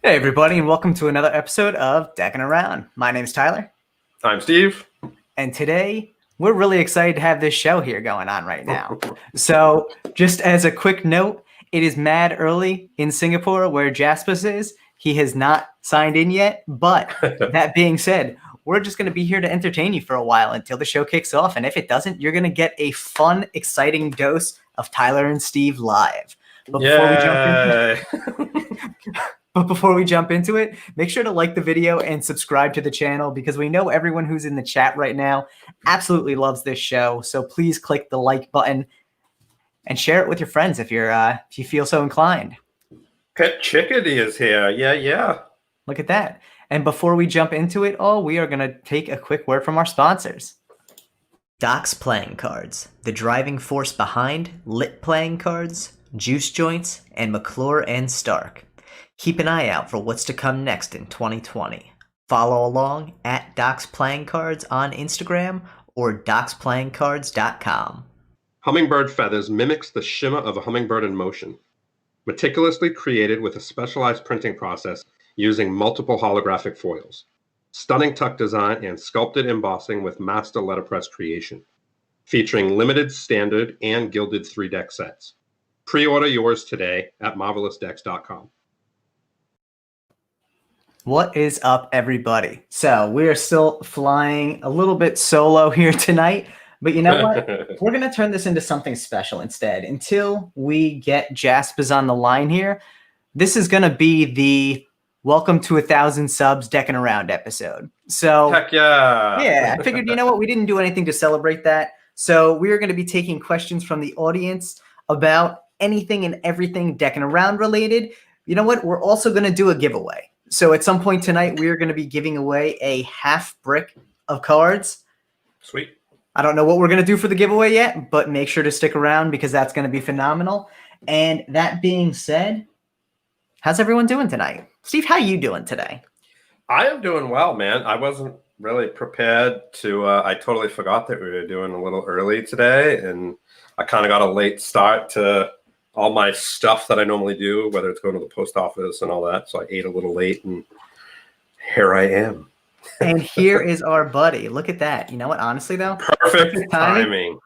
Hey everybody, and welcome to another episode of Deckin Around. My name's Tyler, I'm Steve. and today we're really excited to have this show here going on right now. So, just as a quick note, it is mad early in Singapore where Jaspas is. He has not signed in yet, but that being said, we're just going to be here to entertain you for a while until the show kicks off. And if it doesn't, you're going to get a fun, exciting dose of Tyler and Steve live. But before we jump into it, make sure to like the video and subscribe to the channel because we know everyone who's in the chat right now absolutely loves this show. So please click the like button and share it with your friends if you feel so inclined. Pet Chickadee is here. Yeah. Look at that. And before we jump into it all, we are going to take a quick word from our sponsors. Doc's Playing Cards, the driving force behind Lit Playing Cards, Juice Joints, and McClure and Stark. Keep an eye out for what's to come next in 2020. Follow along at Doc's Playing Cards on Instagram or docsplayingcards.com. Hummingbird Feathers mimics the shimmer of a hummingbird in motion. Meticulously created with a specialized printing process using multiple holographic foils. Stunning tuck design and sculpted embossing with master letterpress creation. Featuring limited standard and gilded 3-deck sets. Pre-order yours today at marvelousdecks.com. What is up, everybody? So we are still flying a little bit solo here tonight, but you know what? We're going to turn this into something special instead. Until we get Jaspas on the line here, this is going to be the Welcome to 1,000 Subs Deckin Around episode. So, Heck yeah. Yeah, I figured, you know what? We didn't do anything to celebrate that. So we are going to be taking questions from the audience about anything and everything Deckin Around related. You know what? We're also going to do a giveaway. So at some point tonight, we are going to be giving away a half brick of cards. Sweet. I don't know what we're going to do for the giveaway yet, but make sure to stick around because that's going to be phenomenal. And that being said, how's everyone doing tonight? Steve, how are you doing today? I am doing well, man. I wasn't really prepared to, I totally forgot that we were doing a little early today, and I kind of got a late start to all my stuff that I normally do, whether it's going to the post office and all that. So I ate a little late, and here I am. And here is our buddy. Look at that. You know what? Honestly, though, perfect timing.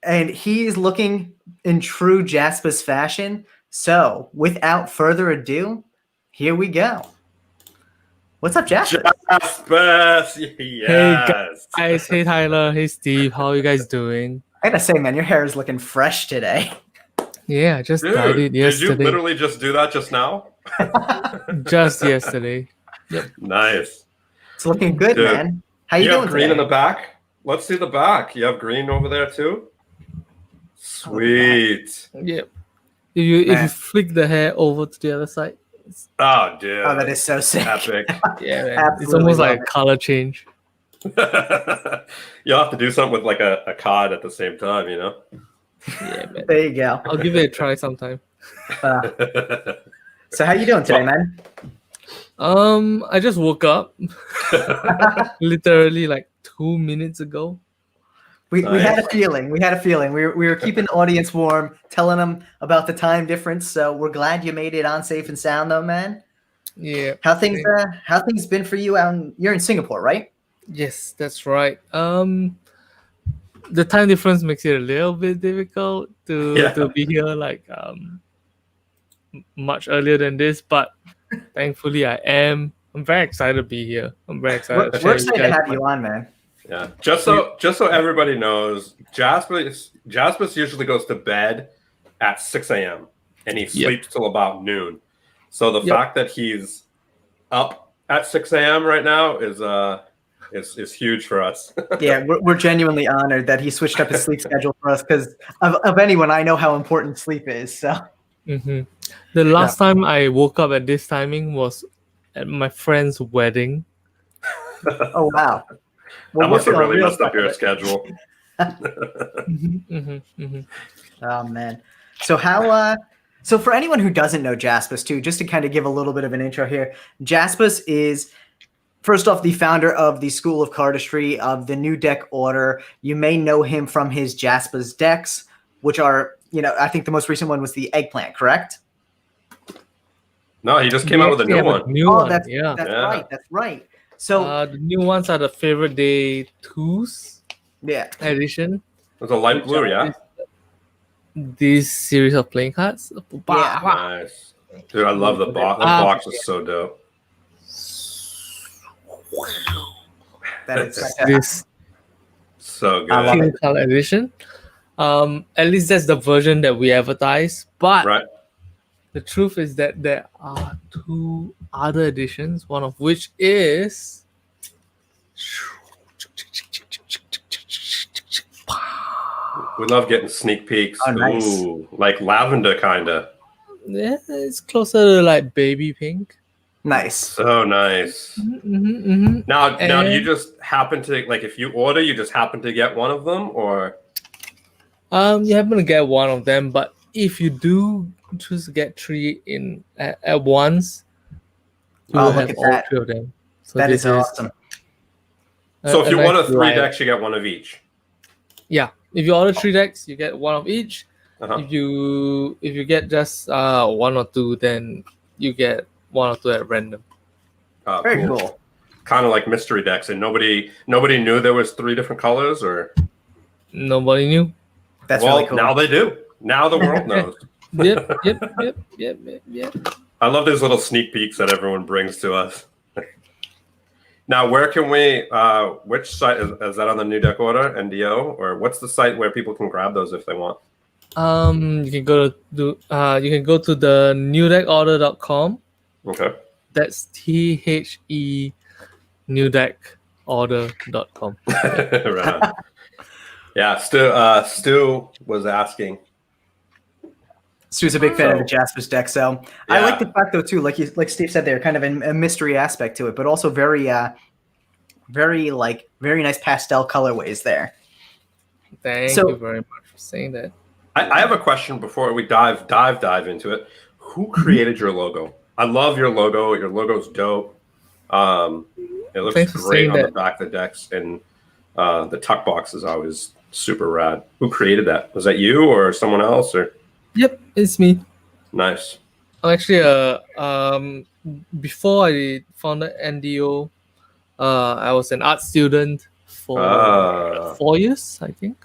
And he's looking in true Jaspas fashion. So without further ado, here we go. What's up, Jaspas? Jaspas, yes. Hey guys, hey Tyler, hey Steve, how are you guys doing? I gotta say, man, your hair is looking fresh today. Yeah, I just dyed it yesterday. Did you literally just do that just now? Just yesterday. Yep. Nice. It's looking good, Dude, man. How you doing have green today? in the back? Let's see the back. You have green over there too? Sweet. Yep. If you flick the hair over to the other side. Oh, dude. Oh, that is so sick. Epic. Yeah, man. It's almost like a color change. You'll have to do something with like a card at the same time, you know? Yeah, man. There you go. I'll give it a try sometime. So how you doing today, man? I just woke up literally like 2 minutes ago. We had a feeling. We were keeping the audience warm, telling them about the time difference. So we're glad you made it on safe and sound, though, man. Yeah. How things been for you? You're in Singapore, right? Yes, that's right. The time difference makes it a little bit difficult to be here like much earlier than this, but thankfully I'm very excited to be here. I'm very excited. We're excited to have you on, man. Yeah. Just so everybody knows, Jaspas usually goes to bed at 6 a.m. and he sleeps till about noon. So the fact that he's up at 6 a.m. right now is huge for us. Yeah, we're genuinely honored that he switched up his sleep schedule for us because of anyone, I know how important sleep is. So the last time I woke up at this timing was at my friend's wedding. Oh, wow. That must have really messed up your schedule. Oh, man. So so for anyone who doesn't know Jaspas too, just to kind of give a little bit of an intro here, Jaspas is, first off, the founder of the School of Cardistry, of the New Deck Order. You may know him from his Jaspas decks, which are, I think the most recent one was the Eggplant, correct? No, he just came We out with a actually new have one. New Oh, one, that's yeah. Yeah. That's right. So The new ones are the favorite day 2s yeah, edition. It was a light which blue, are yeah. This series of playing cards. Yeah. Nice, dude. I love the box. The box is so dope. that is This So I love good. it. King Color edition. At least that's the version that we advertise. But Right. the truth is that there are 2 other editions, one of which is We love getting sneak peeks. Oh, nice. Ooh, like lavender kind of. yeah, it's closer to like baby pink. Nice. So nice. Now, do you And, just happen to like if you order, you just happen to get one of them, or you happen to get one of them, but if you do choose to get 3 in at once, you Oh, will look have at all that. 3 of them. So That this is awesome. so if you nice order 3 variety. decks, you get one of each. Yeah, if you order 3 decks, you get one of each. Uh-huh. If you get just 1 or 2, then you get 1 or 2 at random. Very cool. Kind of like mystery decks, and nobody knew there was 3 different colors, or Nobody knew. That's well, really cool. now they do. Now the world knows. Yep. I love these little sneak peeks that everyone brings to us. Now, where can we? Which site is that on the New Deck Order NDO, or what's the site where people can grab those if they want? You can go to the newdeckorder.com. Okay. That's THE newdeckorder.com. Right on. Yeah, Stu was asking. Stu's a big fan of the Jaspas deck, so I Yeah. like the fact though too, like Steve said, there kind of a mystery aspect to it, but also very nice pastel colorways there. Thank So- you very much for saying that. I have a question before we dive into it. Who created your logo? I love your logo. Your logo's dope. It looks Thanks for great saying on the that. back of the decks, and the tuck box is always super rad. Who created that? Was that you or someone else? Or Yep, it's me. nice. I'm actually before I founded NDO, I was an art student for 4 years, I think.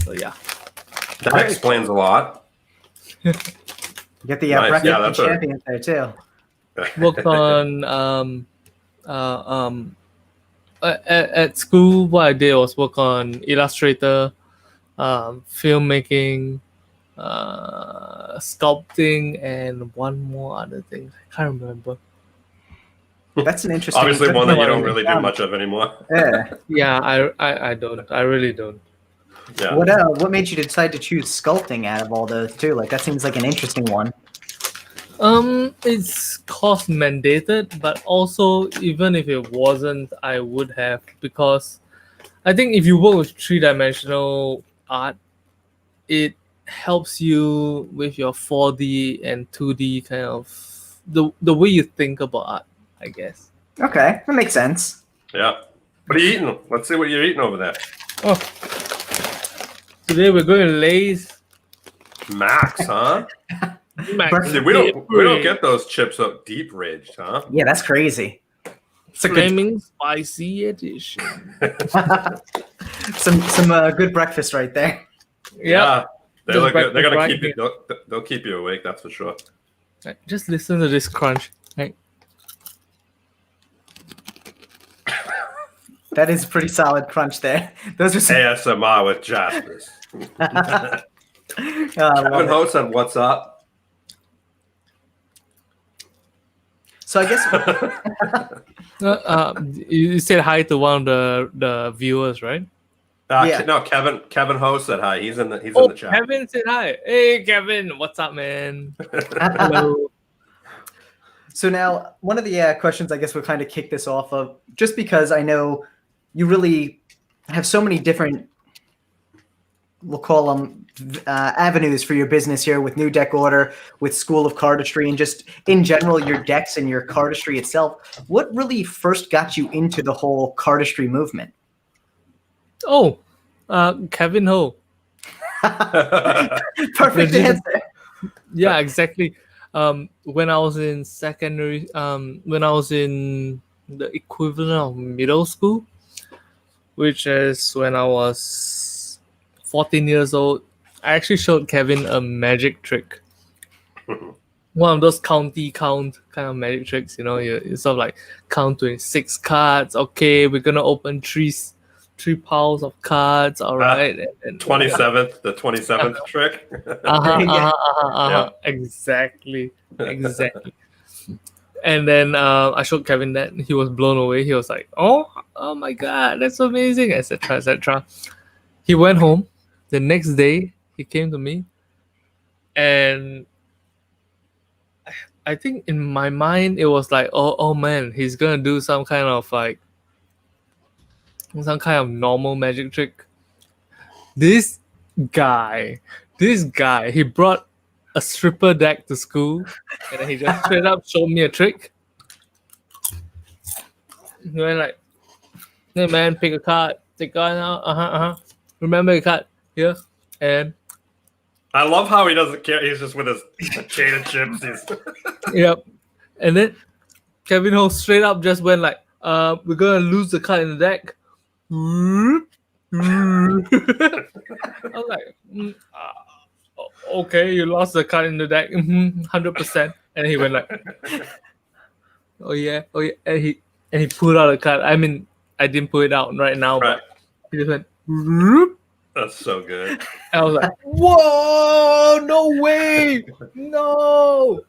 So yeah. That explains a lot. You get the Nice. bracket Yeah, that's a- champions there too. Worked on at school. What I did was work on Illustrator, filmmaking, sculpting, and one more other thing. I can't remember. That's an interesting. Obviously, that's one that you one don't I really do found. much of anymore. Yeah. Yeah, I don't. I really don't. Yeah. What made you decide to choose sculpting out of all those too? Like that seems like an interesting one. It's cost mandated, but also even if it wasn't, I would have, because I think if you work with 3-dimensional art, it helps you with your 4D and 2D kind of the way you think about art, I guess. Okay, that makes sense. Yeah. What are you eating? Let's see what you're eating over there. Oh, today we're going to Lay's. Max, huh? Max See, we don't get those chips up deep ridged, huh? Yeah, that's crazy. It's a good, Flaming spicy edition. some good breakfast right there. Yeah. They Just look good. They're gonna breakfast keep right you. They'll keep you awake. That's for sure. Right, just listen to this crunch. Right. That is a pretty solid crunch there. Those are some. ASMR with Jaspers. I Kevin love it. Ho said, "What's up?" So I guess You said hi to one of the viewers, right? Yeah. No, Kevin Ho said hi. He's in the chat. Kevin said hi. Hey, Kevin, what's up, man? Hello. So now, one of the questions I guess we'll kind of kick this off of, just because I know you really have so many different, we'll call them avenues for your business here with New Deck Order, with School of Cardistry, and just in general, your decks and your cardistry itself. What really first got you into the whole cardistry movement? Oh, Kevin Ho. Perfect Legit. answer. Yeah, exactly. When I was in secondary, when I was in the equivalent of middle school, which is when I was 14 years old, I actually showed Kevin a magic trick. One of those count kind of magic tricks, you sort of like count 26 cards. Okay, we're gonna open three piles of cards. All right, and 27th, the 27th trick. Yeah. Exactly. And then I showed Kevin that. He was blown away. He was like, "Oh my god, that's amazing!" etc. etc. He went home. The next day, he came to me, and I think in my mind it was like, oh man, he's gonna do some kind of normal magic trick. This guy, he brought a stripper deck to school, and then he just straight up showed me a trick. He went like, "Hey man, pick a card. Take a card now. Remember the card here, and I love how he doesn't care. He's just with his chain of chips. yep." And then Kevin Ho straight up just went like, "We're gonna lose the card in the deck." I was like, "Okay, you lost the card in the deck, 100%." And he went like, oh yeah," and he pulled out a card. I mean, I didn't pull it out right now, Right. but he just went. That's so good. I was like, "Whoa, no way, no!"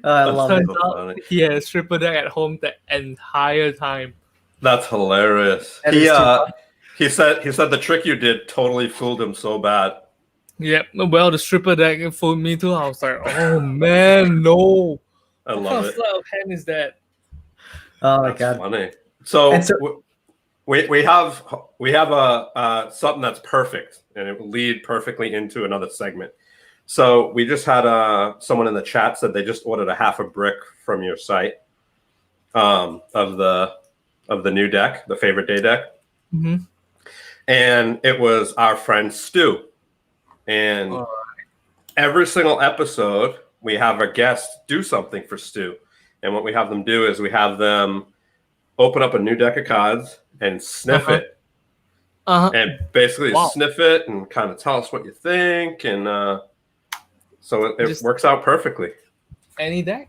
I love Turns it. so out funny. he had a stripper deck at home the entire time. That's hilarious. That is too funny. He said the trick you did totally fooled him so bad. Yep. Well, the stripper deck fooled me too. I was like, "Oh man, no! I What love kind of it. sleight of hand is that?" Oh my That's god. funny. So, And so- we have a something that's perfect, and it will lead perfectly into another segment. So we just had someone in the chat said they just ordered a half a brick from your site of the new deck, the favorite day deck, Mm-hmm. and it was our friend Stu. And All every single episode, we have our guests do something for Stu. And what we have them do is we have them open up a new deck of cards and sniff it. And basically sniff it and kind of tell us what you think. And so it works out perfectly. Any deck?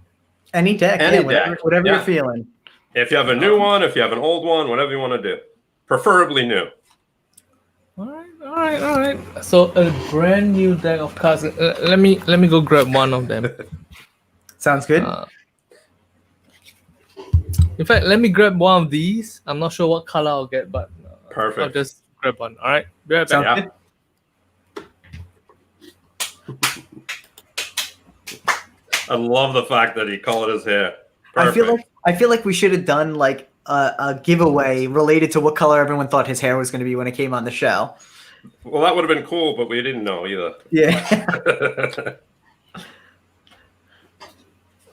Any deck, Any whatever deck. you're feeling. If you have a new one, if you have an old one, whatever you want to do. Preferably new. All right. So a brand new deck of cards. Let me go grab one of them. Sounds good. In fact, let me grab one of these. I'm not sure what color I'll get, but Perfect. I'll just grab one. All right. Be right back. Sounds good. I love the fact that he colored his hair. Perfect. I feel like we should have done like a giveaway related to what color everyone thought his hair was going to be when it came on the show. Well, that would have been cool, but we didn't know either. Yeah.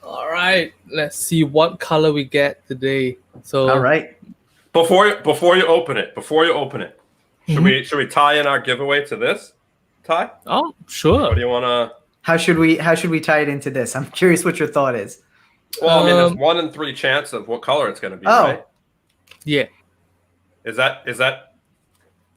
All right. Let's see what color we get today. So All right. Before you open it, should we tie in our giveaway to this? Ty? Oh, sure. What do you want to? How should we tie it into this? I'm curious what your thought is. Well, I mean, there's 1 in 3 chance of what color it's going to be. Oh. Right? Yeah. Is that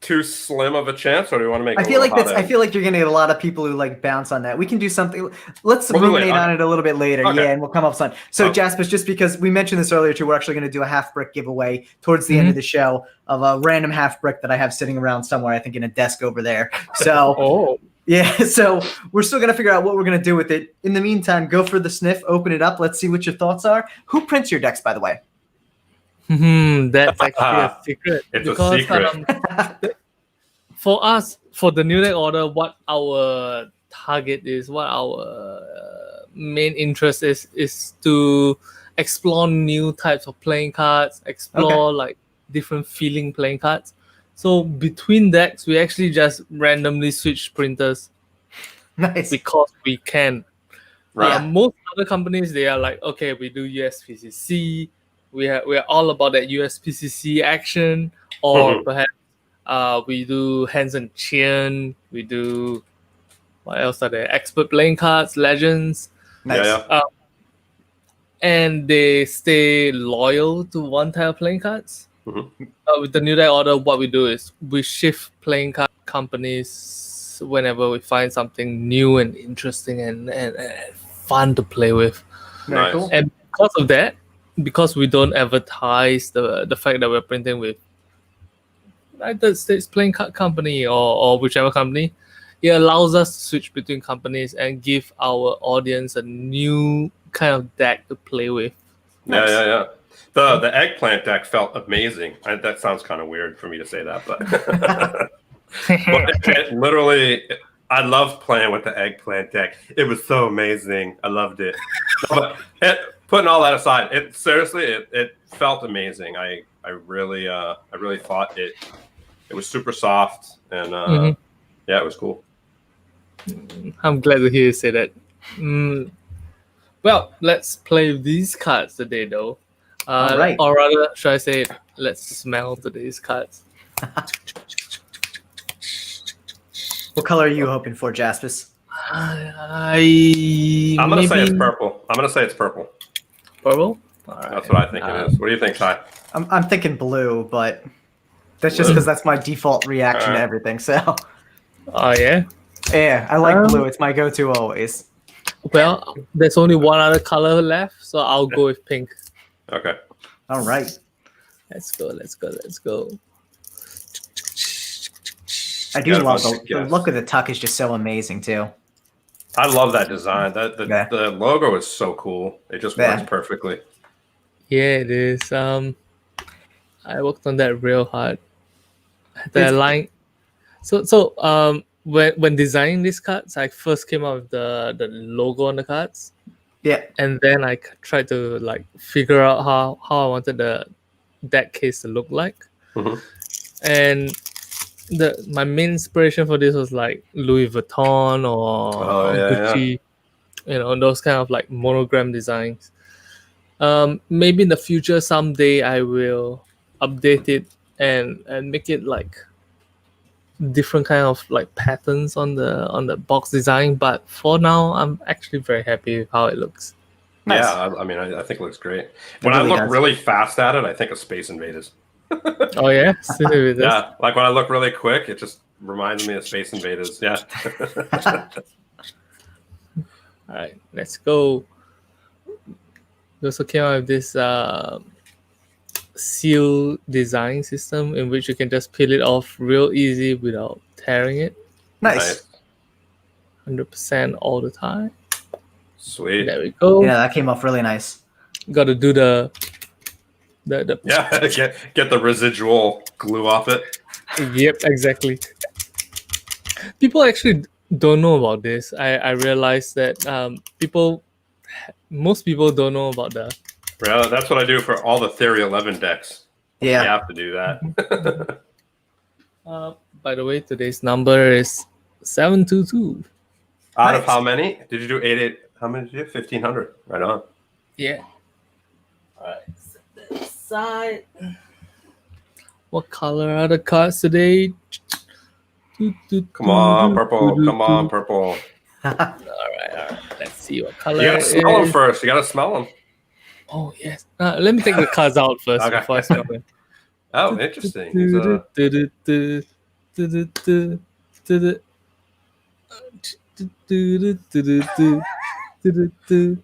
too slim of a chance, or do you want to make? I feel like you're gonna get a lot of people who like bounce on that. We can do something. Let's ruminate on it a little bit later. Okay. Yeah, and we'll come up with something. So, Jaspas, just because we mentioned this earlier too, we're actually gonna do a half brick giveaway towards the end of the show of a random half brick that I have sitting around somewhere. I think in a desk over there. So. Yeah, so we're still gonna figure out what we're gonna do with it. In the meantime, go for the sniff, open it up. Let's see what your thoughts are. Who prints your decks, by the way? That's actually a secret. It's a secret. For us, for the new deck order, what our target is, what our main interest is to explore new types of playing cards, explore like different feeling playing cards. So between decks, we actually just randomly switch printers. Nice. Because we can. Right. Most other companies, they are like, okay, we do USPCC. We're all about that USPCC action, or perhaps we do hands and chin. We do what else are there? Expert playing cards, legends. Nice. Yeah. And they stay loyal to one type of playing cards. Mhm. With the new deck order, what we do is we shift playing card companies whenever we find something new and interesting and fun to play with. Very Nice. cool. And because of that, because we don't advertise the fact that we're printing with United States Playing Card Company or whichever company, it allows us to switch between companies and give our audience a new kind of deck to play with. Yeah, Nice. yeah. The eggplant deck felt amazing. That sounds kind of weird for me to say that, but, but it literally, I loved playing with the eggplant deck. It was so amazing. I loved it. But putting all that aside, it felt amazing. I really thought it was super soft and yeah, it was cool. I'm glad to hear you say that. Well, let's play with these cards today, though. All right. Or rather, should I say, let's smell today's cards. What color are you hoping for, Jaspas? I'm gonna say it's purple. I'm gonna say it's purple. Purple? All right. That's what I think it is. What do you think, Ty? I'm thinking blue, but that's just because that's my default reaction to everything. So Oh, yeah? yeah, I like blue. It's my go-to always. Well, there's only one other color left, so I'll go with pink. Okay. All right. Let's go. I do Got a love bunch of the guests. look of the tuck is just so amazing too. I love that design. Yeah. The logo is so cool. It just works Yeah. perfectly. Yeah, it is. I worked on that real hard. The It's- line. When designing these cards, I first came up with the logo on the cards, Yeah. and then I tried to like figure out how I wanted the deck case to look like. Mhm. And my main inspiration for this was like Louis Vuitton or Oh, yeah, Gucci, those kind of like monogram designs. Maybe in the future someday I will update it and make it like different kind of like patterns on the box design. But for now, I'm actually very happy with how it looks. Nice. Yeah, I mean, I think it looks great. When I really look does. really fast at it, I think of Space Invaders. Oh yeah, Yeah, like when I look really quick, it just reminds me of Space Invaders. Yeah. All right, let's go. We also came out with this seal design system in which you can just peel it off real easy without tearing it. Nice. 100% all the time. Sweet. There we go. Yeah, that came off really nice. Got to do the Yeah, get the residual glue off it. Yep, exactly. People actually don't know about this. I realized that most people don't know about the. Yeah, that's what I do for all the Theory 11 decks. Yeah. You have to do that. By the way, today's number is 722. Out of Nice. how many? Did you do 88? How many did you do? 1,500. Right on. Yeah. All right. Set that aside. What color are the cards today? Come on, purple. Come on, purple. All right. Let's see what color. You gotta it smell them is. first. You gotta smell them. Oh yes. Let me take the cards out first Okay. before I smell them. Oh, interesting. He's a-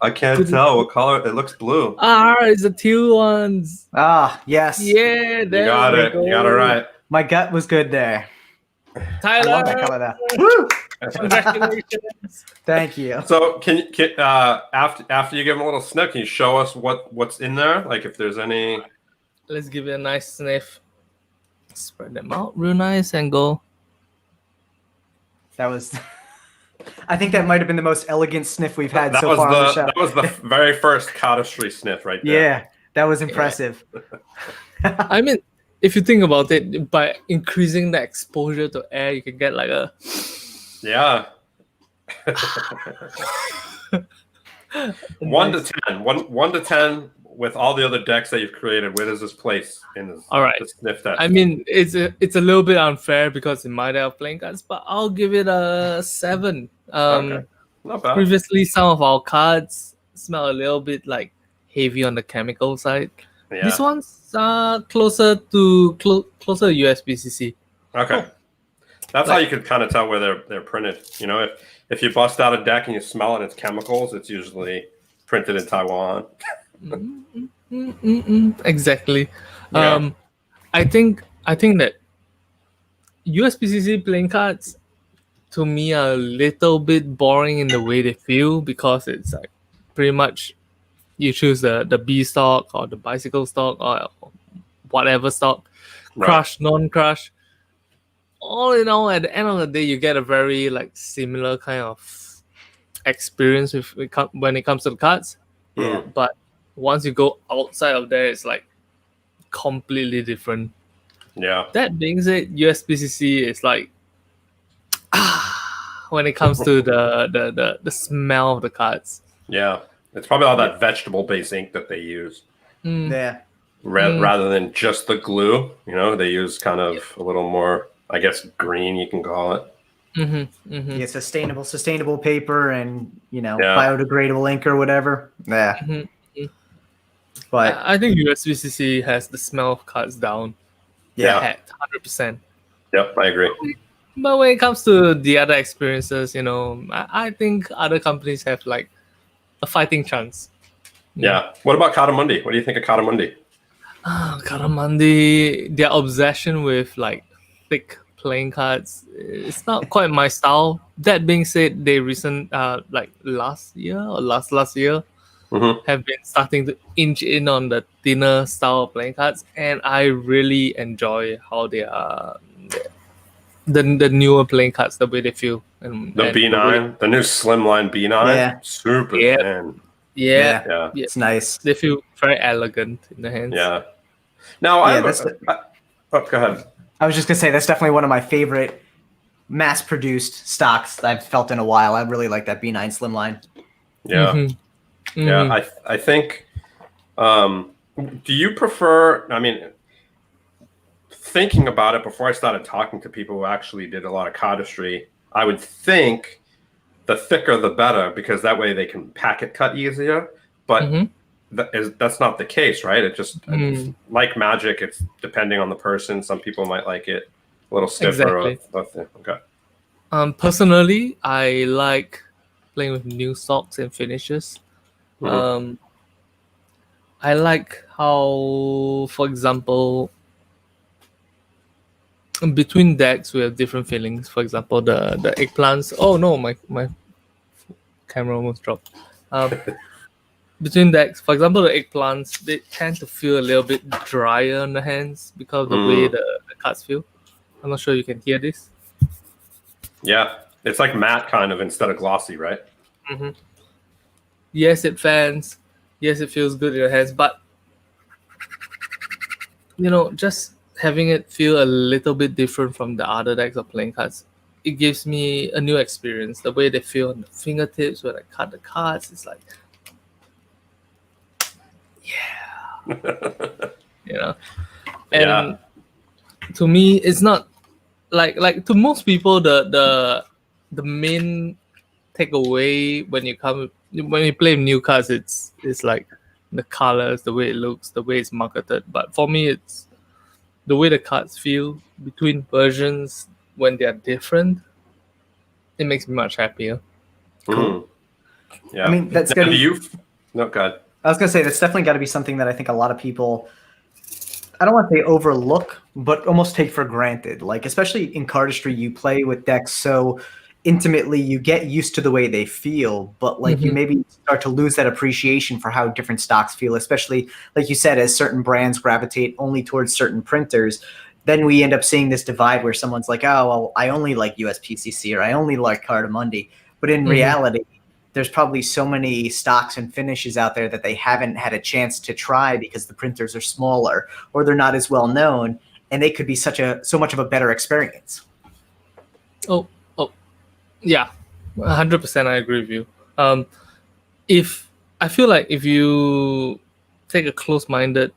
I can't tell what color. It looks blue. It's the teal ones. Ah, yes. Yeah, You there got we it. go. You got it right. My gut was good there. I Tyler, love that color though. Woo! congratulations. Thank you. So can after you give him a little sniff, can you show us what's in there? Like if there's any. Let's give it a nice sniff. Spread them out real nice and go. That was. I think that might have been the most elegant sniff we've had so was far on the show. that was the very first cardistry sniff right there. Yeah, that was impressive. I mean, if you think about it, by increasing the exposure to air, you can get like a. Yeah. 1 to 10. 1 to 10 with all the other decks that you've created. Where does this place in this? All right. The sniff test? I mean, it's a little bit unfair because in my day of playing cards, but I'll give it a 7. Okay. Not bad. Previously, some of our cards smell a little bit like heavy on the chemical side. Yeah. This one's closer to USBCC. Okay. That's how you could kind of tell where they're printed. You know, if you bust out a deck and you smell it, it's chemicals. It's usually printed in Taiwan. Exactly. Yeah. I think that USBCC playing cards to me are a little bit boring in the way they feel, because it's like pretty much you choose the B stock or the bicycle stock or whatever stock, crush, non-crush. All in all, at the end of the day, you get a very like similar kind of experience when it comes to the cards. Yeah. But once you go outside of there, it's like completely different. Yeah. That being said, USBCC is like when it comes to the smell of the cards. Yeah. It's probably all that vegetable-based ink that they use. Yeah. Rather than just the glue, you know, they use kind of a little more, I guess, green, you can call it. Yeah, sustainable paper and, you know, biodegradable ink or whatever. Yeah. But I think USBCC has the smell of cards down. Yeah. 100%. Yep, I agree. But when it comes to the other experiences, you know, I think other companies have like a fighting chance. Yeah. What about Karamondi? What do you think of Karamondi? Karamondi, their obsession with like thick playing cards, it's not quite my style. That being said, they like last year or last year have been starting to inch in on the thinner style of playing cards, and I really enjoy how they are the newer playing cards, the way they feel. And B9, the new slimline B9, super thin. Yeah, it's nice. They feel very elegant in the hands. Yeah. Now, go ahead. I was just gonna say that's definitely one of my favorite mass-produced stocks I've felt in a while. I really like that B9 slimline. Yeah. Yeah, I think. Do you prefer? I mean, thinking about it before I started talking to people who actually did a lot of cardistry, I would think the thicker the better, because that way they can packet cut easier. But that's not the case, right? It just like magic. It's depending on the person. Some people might like it a little stiffer. Exactly. Okay. Personally, I like playing with new stocks and finishes. I like how, for example, between decks we have different feelings. For example, the eggplants. Oh no, my camera almost dropped. Between decks, for example, the eggplants, they tend to feel a little bit drier on the hands because of the way the cards feel. I'm not sure you can hear this. Yeah, it's like matte kind of instead of glossy, right? Yes, it fans. Yes, it feels good in your hands, but you know, just having it feel a little bit different from the other decks of playing cards, it gives me a new experience. The way they feel on the fingertips when I cut the cards, it's like, you know. And to me, it's not like to most people the main takeaway when you play new cards, it's like the colors, the way it looks, the way it's marketed. But for me, it's the way the cards feel between versions when they are different. It makes me much happier. Cool. Yeah. I mean, that's now, good. No, go ahead. I was gonna say that's definitely got to be something that I think a lot of people, I don't want to say overlook, but almost take for granted. Like, especially in cardistry, you play with decks so intimately, you get used to the way they feel, but like you maybe start to lose that appreciation for how different stocks feel, especially like you said, as certain brands gravitate only towards certain printers. Then we end up seeing this divide where someone's like, oh, well, I only like USPCC or I only like Cardimundi. But in reality, there's probably so many stocks and finishes out there that they haven't had a chance to try because the printers are smaller or they're not as well known, and they could be so much of a better experience. Yeah, 100%. I agree with you. I feel like if you take a close-minded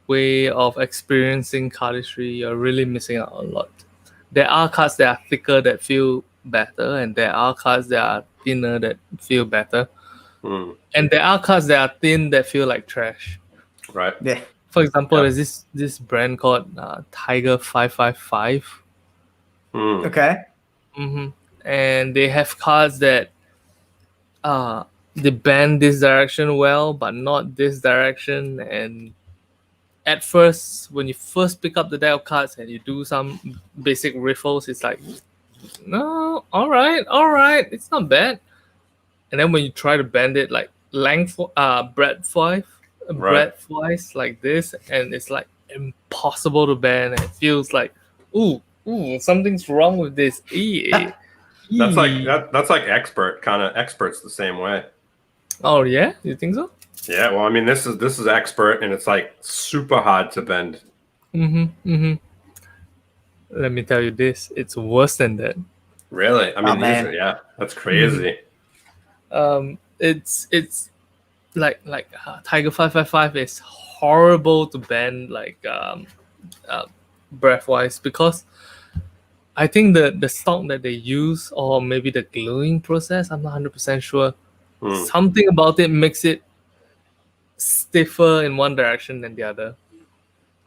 way of experiencing cardistry, you're really missing out a lot. There are cards that are thicker that feel better, and there are cards that are thinner that feel better. Hmm. And there are cards that are thin that feel like trash. Right. Yeah. For example, Yeah. there's this brand called Tiger 555. Hmm. Okay. And they have cards that they bend this direction well, but not this direction. And at first, when you first pick up the deck of cards and you do some basic riffles, it's like, no, all right, it's not bad. And then when you try to bend it like breadth-wise like this, and it's like impossible to bend. And it feels like, ooh, something's wrong with this. That's like experts the same way. Oh yeah, you think so? Yeah, well, I mean, this is expert, and it's like super hard to bend. Let me tell you this, it's worse than that. Really? I mean, man. yeah, that's crazy. It's like Tiger 555 is horrible to bend like breath-wise, because I think the stock that they use, or maybe the gluing process, I'm not 100% sure. Something about it makes it stiffer in one direction than the other.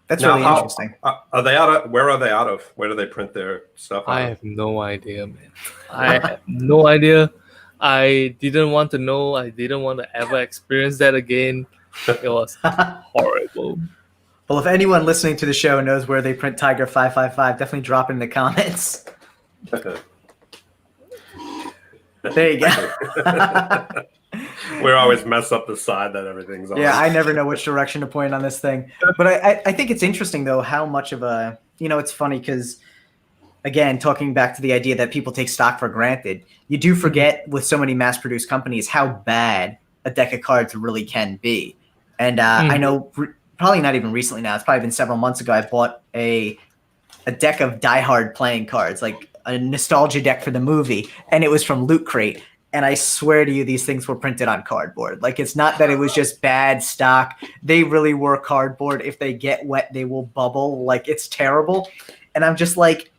That's Now, really interesting. Are they out of? Where are they out of? Where do they print their stuff? I have no idea, man. I have no idea. I didn't want to know. I didn't want to ever experience that again. It was horrible. Well, if anyone listening to the show knows where they print Tiger 555, definitely drop it in the comments. There you go. We always mess up the side that everything's on. Yeah, I never know which direction to point on this thing. But I think it's interesting, though, how much of a, it's funny because, again, talking back to the idea that people take stock for granted, you do forget with so many mass-produced companies how bad a deck of cards really can be. And I know probably not even recently now, it's probably been several months ago, I bought a deck of diehard playing cards, like a nostalgia deck for the movie, and it was from Loot Crate. And I swear to you, these things were printed on cardboard. Like, it's not that it was just bad stock. They really were cardboard. If they get wet, they will bubble. Like, it's terrible. And I'm just like,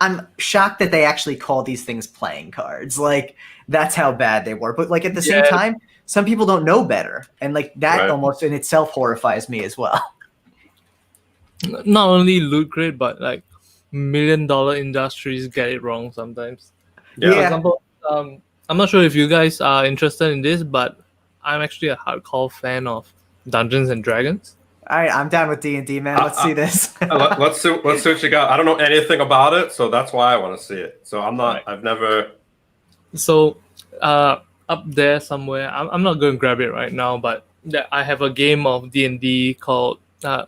I'm shocked that they actually call these things playing cards. Like, that's how bad they were. But, like, at the same time, some people don't know better. And, like, that almost in itself horrifies me as well. Not only Loot Crate, but, like, $1 million industries get it wrong sometimes. Yeah. For example, I'm not sure if you guys are interested in this, but I'm actually a hardcore fan of Dungeons and Dragons. All right, I'm down with D&D, man. Let's see this. let's see what you got. I don't know anything about it, so that's why I want to see it. So I'm not. I've never. So up there somewhere, I'm not going to grab it right now, but I have a game of D&D called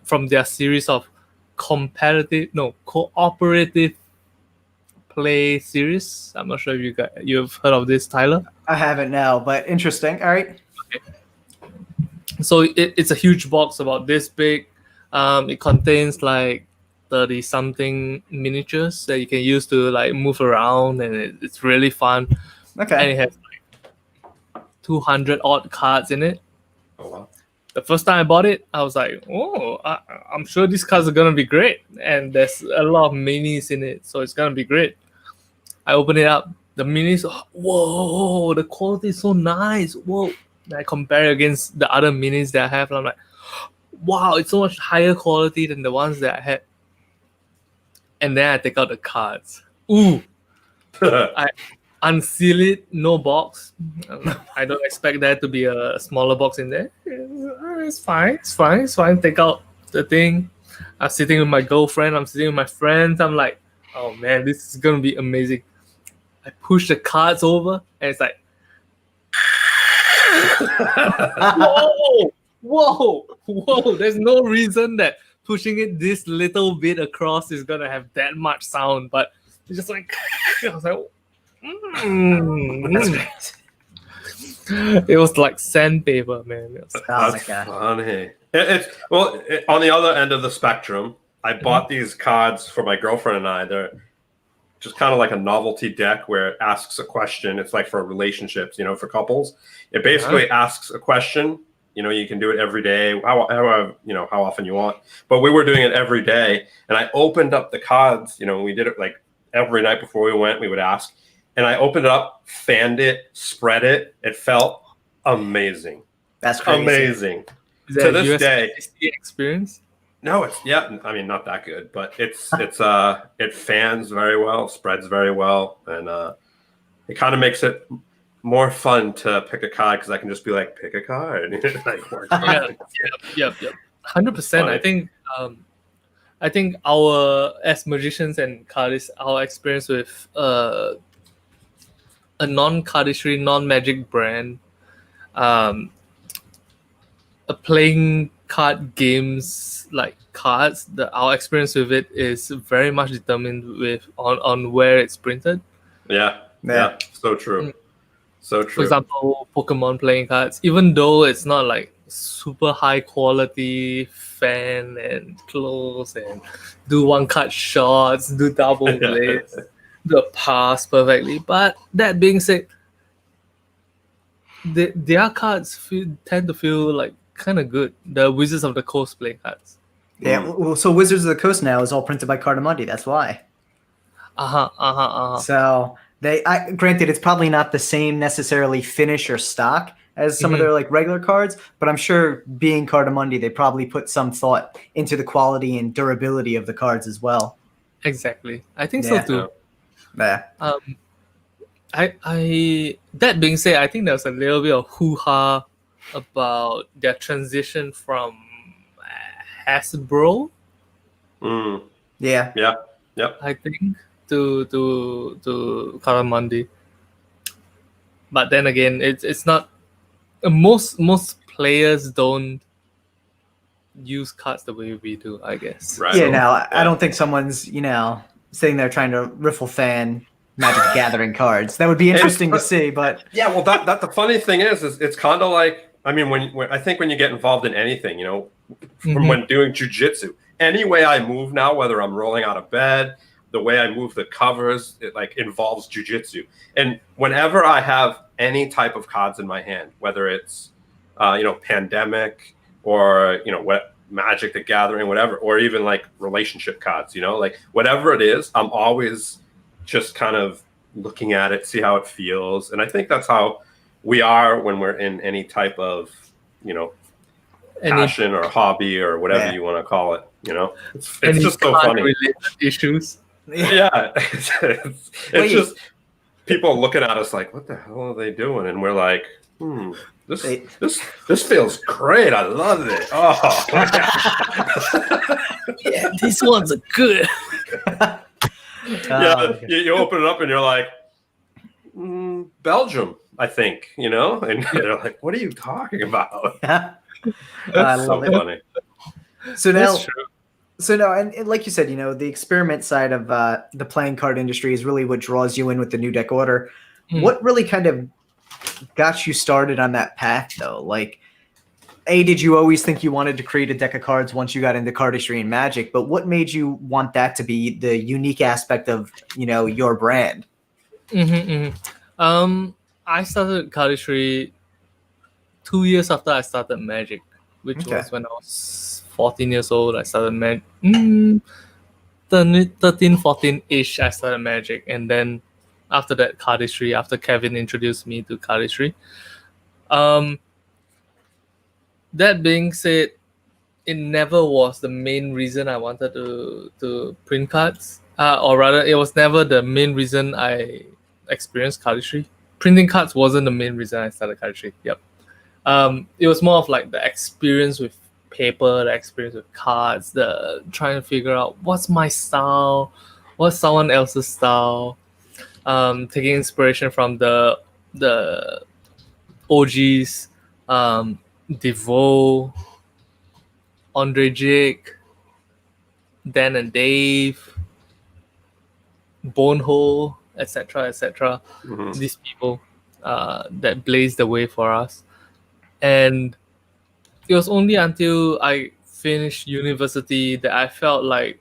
from their series of cooperative play series. I'm not sure if you've heard of this, Tyler. I haven't now, but interesting. All right. Okay. So it's a huge box about this big. It contains like 30 something miniatures that you can use to like move around, and it's really fun. Okay. And it has like 200 odd cards in it. Oh wow. The first time I bought it, I was like, I'm sure these cards are gonna be great, and there's a lot of minis in it, so it's gonna be great. I open it up, the minis, whoa, the quality is so nice, whoa. And I compare it against the other minis that I have, and I'm like, wow, it's so much higher quality than the ones that I had. And then I take out the cards. Ooh. I unseal it, no box. I don't expect there to be a smaller box in there. It's fine. Take out the thing. I'm sitting with my girlfriend, I'm sitting with my friends. I'm like, oh man, this is gonna be amazing. I push the cards over, and it's like, whoa. There's no reason that pushing it this little bit across is gonna have that much sound, but it's just like, I was like, That's great. It was like sandpaper, man. That's funny. On the other end of the spectrum, I bought these cards for my girlfriend and I. They're just kind of like a novelty deck where it asks a question. It's like for relationships, for couples. It basically asks a question. You can do it every day, how often you want. But we were doing it every day, and I opened up the cards. We did it like every night before we went. We would ask, and I opened it up, fanned it, spread it. It felt amazing. That's crazy. Amazing. Is To that this USB day, experience? no, it's I mean, not that good, but it fans very well, spreads very well, and it kind of makes it more fun to pick a card because I can just be like, pick a card, like work on Yeah, it. yep. 100%. I think our as magicians and cardists, our experience with a non-cardistry, non-magic brand, playing card games like cards, our experience with it is very much determined on where it's printed. Yeah, so true, so true. For example, Pokemon playing cards, even though it's not like super high quality fan and close and do one cut shots, do double blades, do a pass perfectly. But that being said, their cards tend to feel like kind of good. The Wizards of the Coast playing cards. Yeah, well, so Wizards of the Coast now is all printed by Karamondi. That's why. So granted, it's probably not the same necessarily finish or stock as some of their like regular cards, but I'm sure being Karamondi, they probably put some thought into the quality and durability of the cards as well. Exactly, I think so too. Yeah. I that being said, I think there's a little bit of hoo-ha about their transition from Hasbro. Yeah. Yep. I think to Karamondi. But then again, it's not most players don't use cards the way we do, I guess. Right. Yeah, So, no, I don't think someone's, sitting there trying to riffle fan Magic the Gathering cards. That would be interesting to see, but yeah, well, that the funny thing is it's kind of like, I mean, when I think when you get involved in anything, from when doing jujitsu, any way I move now, whether I'm rolling out of bed, the way I move the covers, it like involves jujitsu. And whenever I have any type of cards in my hand, whether it's Pandemic or what Magic the Gathering, whatever, or even like relationship cards, like whatever it is, I'm always just kind of looking at it, see how it feels. And I think that's how we are when we're in any type of passion or hobby or whatever you want to call it. It's just so funny. Related issues. Yeah, it's just people looking at us like, what the hell are they doing? And we're like, this feels great. I love it. Oh, yeah, these ones are good. You open it up and you're like, Belgium, I think, and they're like, what are you talking about? That's so funny. So now, and like you said, the experiment side of the playing card industry is really what draws you in with the new deck order. What really kind of got you started on that path, though? Like, did you always think you wanted to create a deck of cards once you got into cardistry and Magic? But what made you want that to be the unique aspect of, your brand? I started cardistry 2 years after I started Magic, which was when I was 14 years old. I started 13, 14-ish, I started Magic. And then after that, cardistry, after Kevin introduced me to cardistry. That being said, it never was the main reason I wanted to print cards. Or rather, it was never the main reason I experienced cardistry. Printing cards wasn't the main reason I started cardistry. Yep. It was more of like the experience with paper, the experience with cards, the trying to figure out what's my style, what's someone else's style. Taking inspiration from the OGs, DeVoe, Andre Jake, Dan and Dave, Bonehole, etc. These people that blazed the way for us. And it was only until I finished university that I felt like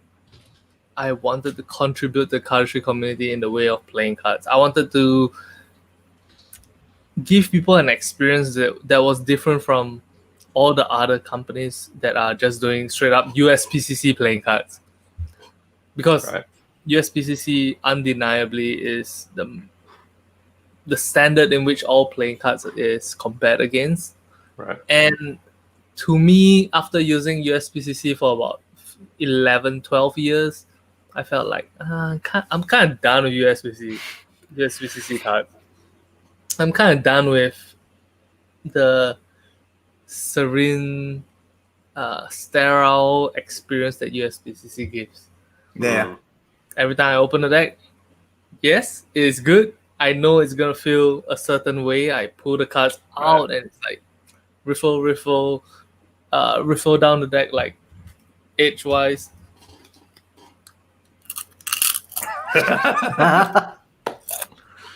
I wanted to contribute to the cardistry community in the way of playing cards. I wanted to give people an experience that was different from all the other companies that are just doing straight up USPCC playing cards. Because USPCC undeniably is the standard in which all playing cards is compared against. Right. And to me, after using USPCC for about 11, 12 years, I felt like I'm kind of done with USPCC cards. I'm kind of done with the serene, sterile experience that USPCC gives. Yeah. Every time I open the deck, yes, it is good. I know it's gonna feel a certain way. I pull the cards out and it's like riffle down the deck like edgewise.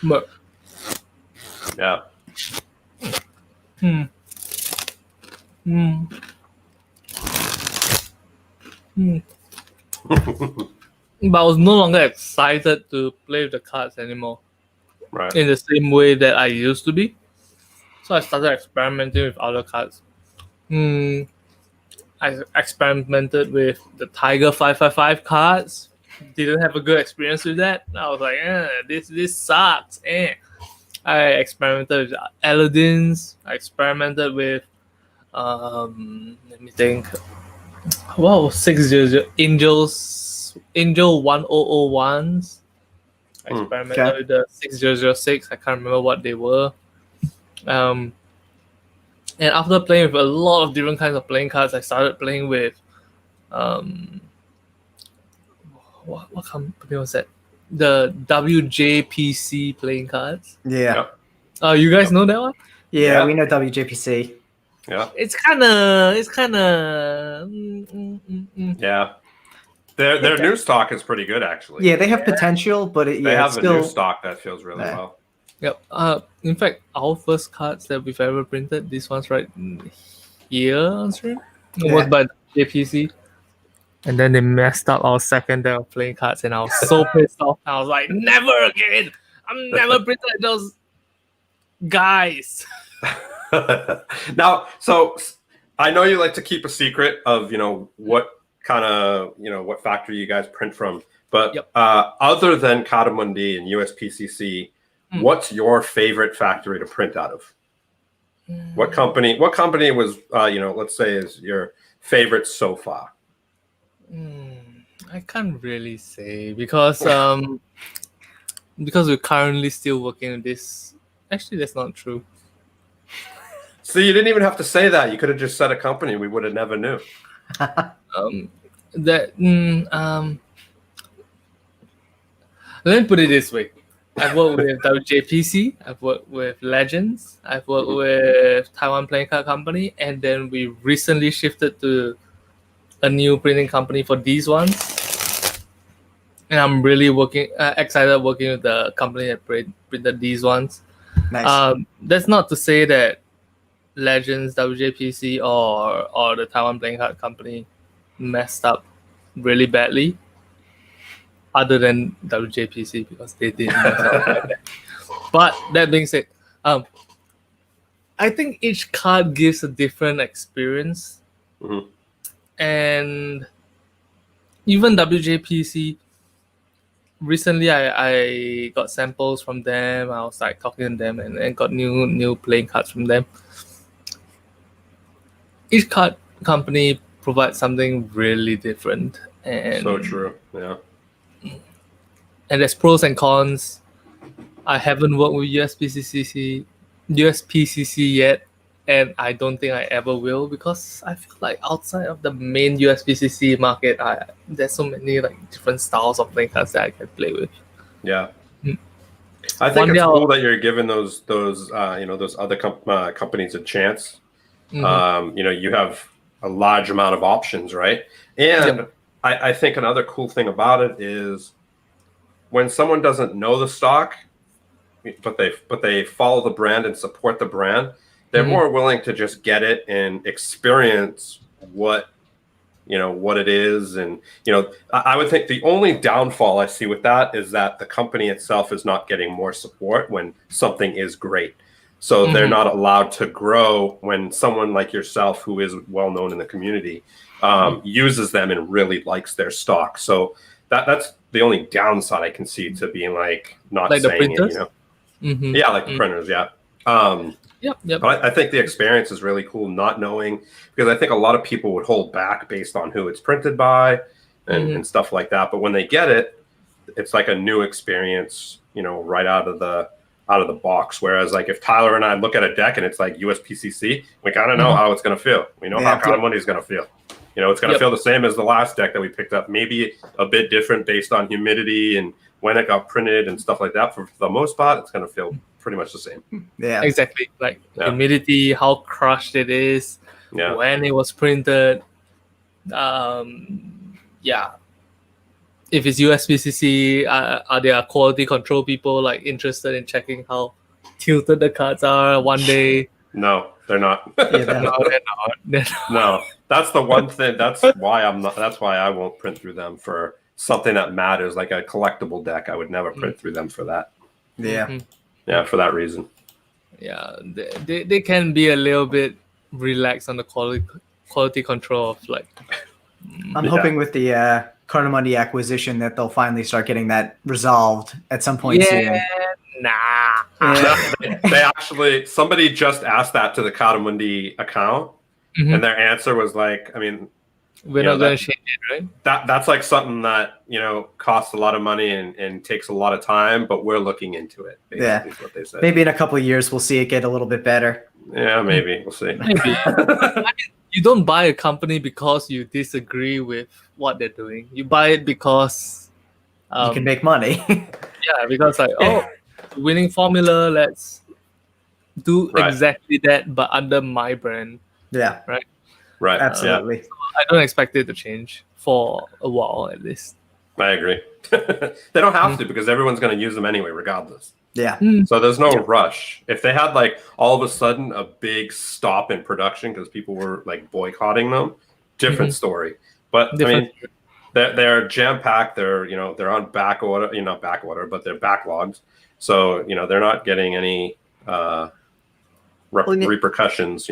But Yeah. But I was no longer excited to play with the cards anymore Right. in the same way that I used to be. So I started experimenting with other cards. I experimented with the Tiger 555 cards. Didn't have a good experience with that. I was like, this sucks. I experimented with Aladdin's. I experimented with let me think. Wow, 600 Angel 1001s. I experimented with the 6006. I can't remember what they were. And after playing with a lot of different kinds of playing cards, I started playing with what company was that? The WJPC playing cards. Yeah. You guys know that one? Yeah, we know WJPC. Yeah. It's kind of. Yeah. Their new stock is pretty good, actually. Yeah, they have potential, but they have still... a new stock that feels really well. Yep. In fact, our first cards that we've ever printed, this one's right here on screen, was by JPC. And then they messed up our second day of playing cards, and I was so pissed off. I was like, never again! I'm never printing those guys. Now, so I know you like to keep a secret of, what kind of, what factory you guys print from. But other than Karamondi and USPCC, what's your favorite factory to print out of? What company was, let's say is your favorite so far? I can't really say because we're currently still working on this. Actually, that's not true. So you didn't even have to say that. You could have just said a company. We would have never knew. Let me put it this way. I've worked with WJPC, I've worked with Legends, I've worked with Taiwan Playing Card Company, and then we recently shifted to a new printing company for these ones. And I'm really excited working with the company that printed these ones. Nice. That's not to say that Legends, WJPC, or the Taiwan Playing Card Company messed up really badly. Other than WJPC, because they did mess up like that. But that being said, I think each card gives a different experience. And even WJPC, recently I got samples from them. I was like talking to them and got new playing cards from them. Each card company provides something really different. And so true, yeah. And there's pros and cons. I haven't worked with USPCC yet, and I don't think I ever will, because I feel like outside of the main USPCC market, there's so many like different styles of playing cards that I can play with. Yeah, I think it's cool that you're giving those other companies a chance. You have a large amount of options, right? And I think another cool thing about it is, when someone doesn't know the stock, but they follow the brand and support the brand, they're more willing to just get it and experience what it is. And I would think the only downfall I see with that is that the company itself is not getting more support when something is great. So they're not allowed to grow when someone like yourself, who is well known in the community, uses them and really likes their stock. So that's the only downside I can see to being not like saying the it. Yeah, like the printers. Yeah. Yep. But I think the experience is really cool, not knowing, because I think a lot of people would hold back based on who it's printed by and stuff like that. But when they get it, it's like a new experience, right out of the box. Whereas like if Tyler and I look at a deck and it's like USPCC, we kind of know how it's going to feel. We know how Karamondi is going to feel. It's going to feel the same as the last deck that we picked up, maybe a bit different based on humidity and when it got printed and stuff like that. For the most part, it's going to feel pretty much the same. Yeah, exactly. Like humidity, how crushed it is, when it was printed. If it's USPCC, are there quality control people like interested in checking how tilted the cards are one day? No, they're not. No, they're not. No, that's the one thing. That's why I'm not. That's why I won't print through them for something that matters, like a collectible deck. I would never print through them for that. Yeah, yeah, for that reason. Yeah, they can be a little bit relaxed on the quality control of like. I'm hoping with the Karamondi acquisition that they'll finally start getting that resolved at some point soon. They actually, somebody just asked that to the Karamondi account, and their answer was like, I mean, we're not going to change it, right? That's like something that costs a lot of money and takes a lot of time, but we're looking into it. Basically, is what they said. Maybe in a couple of years we'll see it get a little bit better. Yeah, maybe we'll see. Maybe. I mean, you don't buy a company because you disagree with what they're doing. You buy it because you can make money. because like winning formula, let's do exactly that, but under my brand. Yeah. Right. Absolutely. So I don't expect it to change for a while at least. I agree. They don't have to, because everyone's going to use them anyway, regardless. Yeah. So there's no rush. If they had like all of a sudden a big stop in production because people were like boycotting them, different story. But I mean, they're jam packed. They're they're on back order. Not back order, but they're backlogs. So they're not getting any repercussions.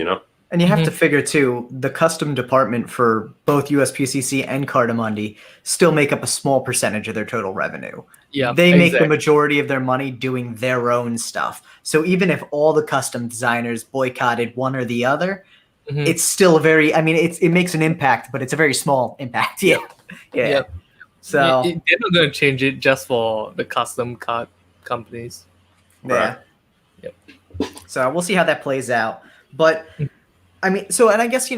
And you have to figure too, the custom department for both USPCC and Karamondi still make up a small percentage of their total revenue. Yeah, they make the majority of their money doing their own stuff. So even if all the custom designers boycotted one or the other, it's still a very, I mean, it makes an impact, but it's a very small impact. Yeah. So they're not going to change it just for the custom card companies. Yeah. So we'll see how that plays out. But I mean, and I guess,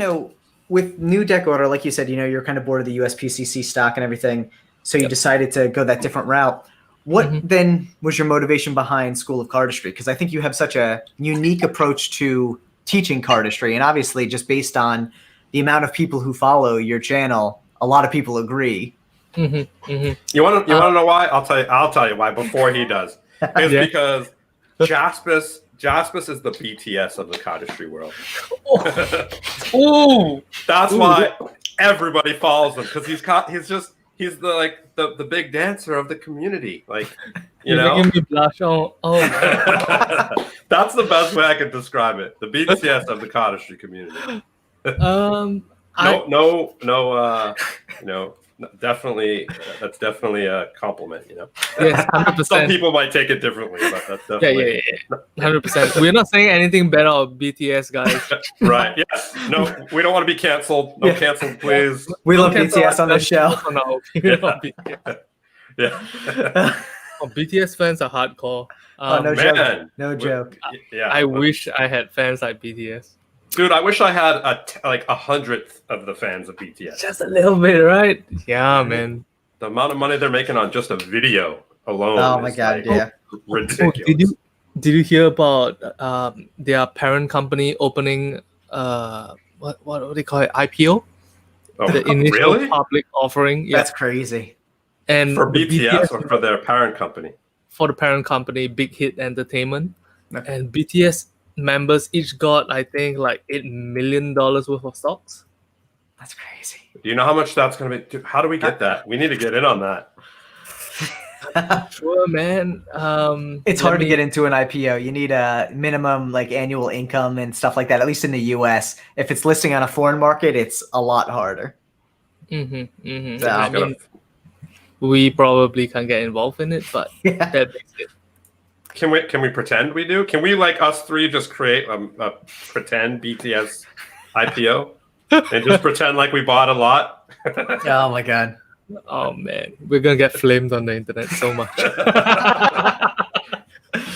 with new deck order, like you said, you're kind of bored of the USPCC stock and everything. So you decided to go that different route. What then was your motivation behind School of Cardistry? Because I think you have such a unique approach to teaching cardistry. And obviously, just based on the amount of people who follow your channel, a lot of people agree. You want to know why? I'll tell you why before he does. It's because Jaspas is the BTS of the cardistry world. That's why everybody follows him, because he's the big dancer of the community. Like, You're making me blush. That's the best way I can describe it. The BTS of the cardistry community. Definitely, that's definitely a compliment. Yes, 100%. Some people might take it differently, but that's definitely 100%. We're not saying anything bad about BTS, guys. Right? Yes. No, we don't want to be canceled. No canceled, please. We love BTS on the show. BTS fans are hardcore. No joke. No joke. I wish I had fans like BTS. Dude, I wish I had a 100th of the fans of BTS. Just a little bit, right? Yeah, man. The amount of money they're making on just a video alone. Oh my god, ridiculous. Did you hear about their parent company opening what do they call it, IPO? Oh, the initial really? public offering. Yeah. That's crazy. And for BTS or for their parent company? For the parent company, Big Hit Entertainment. Okay. And BTS members each got, I think, like $8 million worth of stocks. That's crazy. Do you know how much that's going to be? Dude, how do we get that? We need to get in on that. Sure, man. It's hard to get into an IPO. You need a minimum annual income and stuff like that, at least in the US. If it's listing on a foreign market, it's a lot harder. So, I mean, we probably can't get involved in it, but that makes it. Can we pretend we do? Can we, like, us three just create a pretend BTS IPO and just pretend like we bought a lot? Oh my god. Oh man, we're gonna get flamed on the internet so much.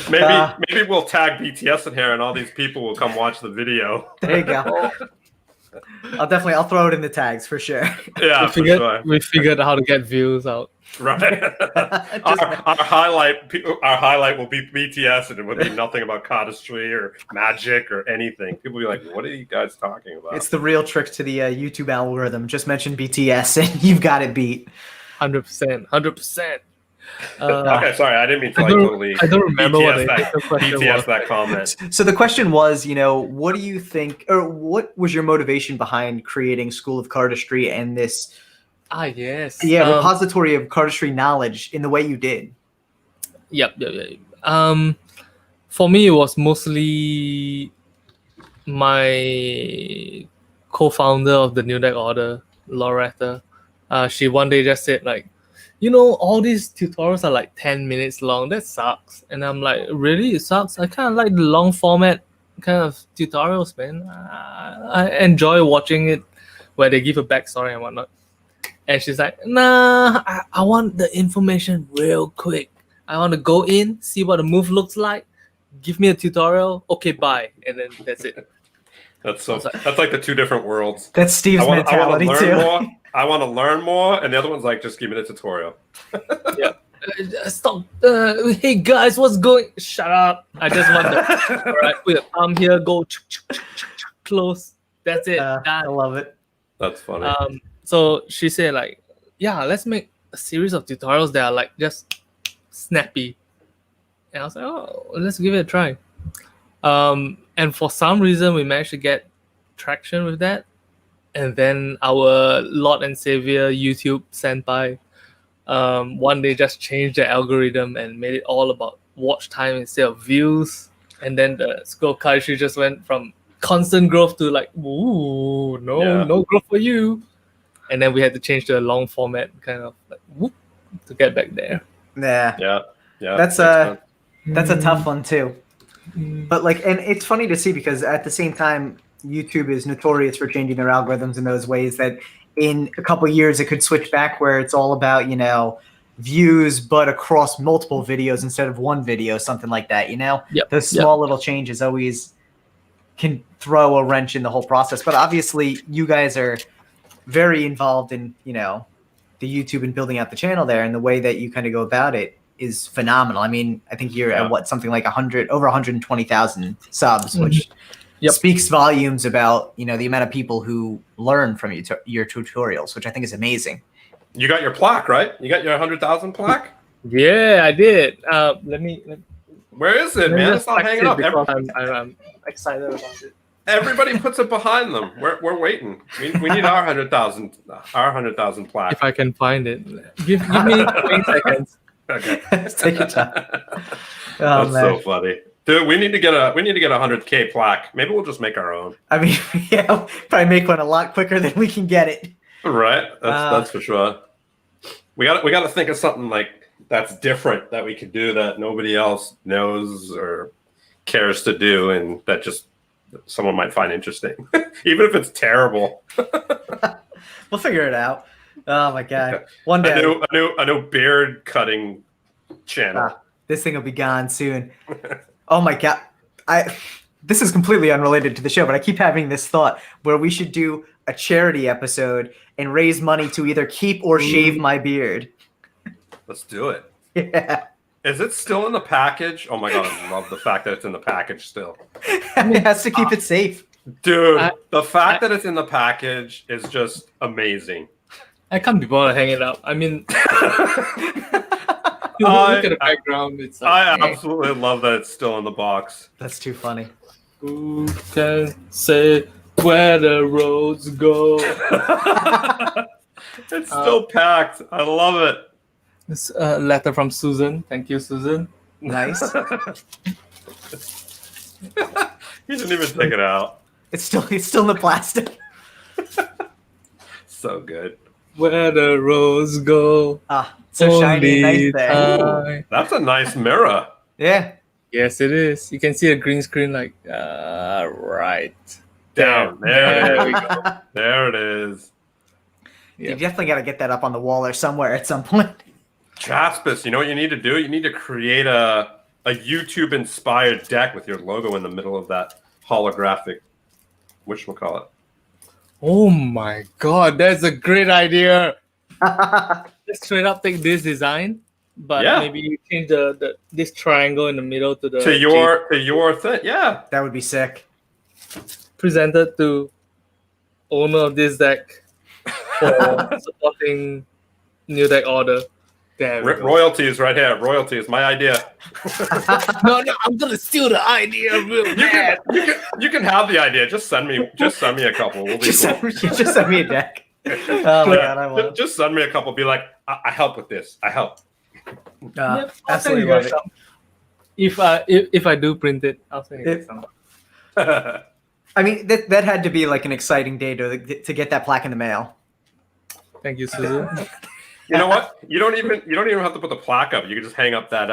Maybe we'll tag BTS in here and all these people will come watch the video. There you go. I'll throw it in the tags for sure. Yeah, for sure. We figured out how to get views out. Right. our highlight will be BTS, and it would be nothing about cardistry or magic or anything. People will be like, "What are you guys talking about?" It's the real trick to the YouTube algorithm. Just mention BTS and you've got it beat. 100%. Okay, sorry, I didn't mean to I don't remember BTS what the question BTS was. that comment. So the question was, what do you think, or what was your motivation behind creating School of Cardistry and this Yes. repository of cardistry knowledge in the way you did? Yep. For me, it was mostly my co-founder of the New Deck Order, Loretta. She one day just said, like, all these tutorials are like 10 minutes long. That sucks. And I'm like, really? It sucks? I kind of like the long format kind of tutorials, man. I enjoy watching it where they give a backstory and whatnot. And she's like, nah, I want the information real quick. I want to go in, see what the move looks like, give me a tutorial, okay, bye. And then that's it. That's like the two different worlds. That's Steve's mentality too. I want to learn more, and the other one's like, just give me the tutorial. Yeah. Stop. Hey guys, what's going? Shut up. I just want to. All right, put your thumb here, go close. That's it. I love it. That's funny. So she said, like, yeah, let's make a series of tutorials that are like just snappy. And I was like, oh, let's give it a try. And for some reason, we managed to get traction with that. And then our Lord and Savior YouTube senpai one day just changed the algorithm and made it all about watch time instead of views. And then the School of Cardistry just went from constant growth to like, ooh, no growth for you. And then we had to change to a long format, kind of like whoop, to get back there. Yeah. That's a tough one too. But and it's funny to see because at the same time, YouTube is notorious for changing their algorithms in those ways that in a couple of years it could switch back where it's all about views but across multiple videos instead of one video, something like that. Those small little changes always can throw a wrench in the whole process. But obviously, you guys are very involved in the YouTube and building out the channel there, and the way that you kind of go about it is phenomenal. I mean, I think you're at something like over 120,000 subs, which speaks volumes about the amount of people who learn from your tutorials, which I think is amazing. You got your plaque, right? You got your 100,000 plaque? Yeah, I did. Let me. Where is it, man? It's not hanging up. I'm excited about it. Everybody puts it behind them. We're waiting. We need our 100,000 plaque. If I can find it, give me 20 seconds. Okay, let's take your time. That's so funny, dude. We need to get a 100K plaque. Maybe we'll just make our own. I mean, probably make one a lot quicker than we can get it. Right. That's for sure. We got to think of something like that's different that we could do that nobody else knows or cares to do, and that just someone might find interesting, even if it's terrible. We'll figure it out. Oh my god! One day, a new beard cutting channel. This thing will be gone soon. Oh my god! This is completely unrelated to the show, but I keep having this thought where we should do a charity episode and raise money to either keep or shave my beard. Let's do it. Yeah. Is it still in the package? Oh my god, I love the fact that it's in the package still. It has to keep it safe. Dude, the fact that it's in the package is just amazing. I can't be bothered to hang it up. I mean, you look at the background. It's like, I absolutely love that it's still in the box. That's too funny. Who can say where the roads go? It's still packed. I love it. This letter from Susan. Thank you, Susan. Nice. He didn't even take it out. It's still in the plastic. So good. Where the roads go. So shiny and nice there. That's a nice mirror. Yeah. Yes, it is. You can see a green screen right Down. There we go. There it is. You Yep. definitely got to get that up on the wall or somewhere at some point. Jaspas, you know what you need to do? You need to create a YouTube-inspired deck with your logo in the middle of that holographic, whatchamacallit. Oh my god, that's a great idea. Just straight up take this design, but Yeah. maybe you change this triangle in the middle to the To your thing, yeah. That would be sick. presented to owner of this deck for supporting new deck order. There we go. Royalties right here. Royalties, my idea. No, I'm gonna steal the idea real bad. You can have the idea. Just send me a couple. We'll be Just cool. send me a deck. Oh my god, I want. Just send me a couple. Be like, I help with this. I help. Yep, I'll send Absolutely you love guys it. some. If I do print it, I'll send you guys some. I mean, that had to be like an exciting day to get that plaque in the mail. Thank you, Suzu. You know what? You don't even have to put the plaque up. You can just hang up that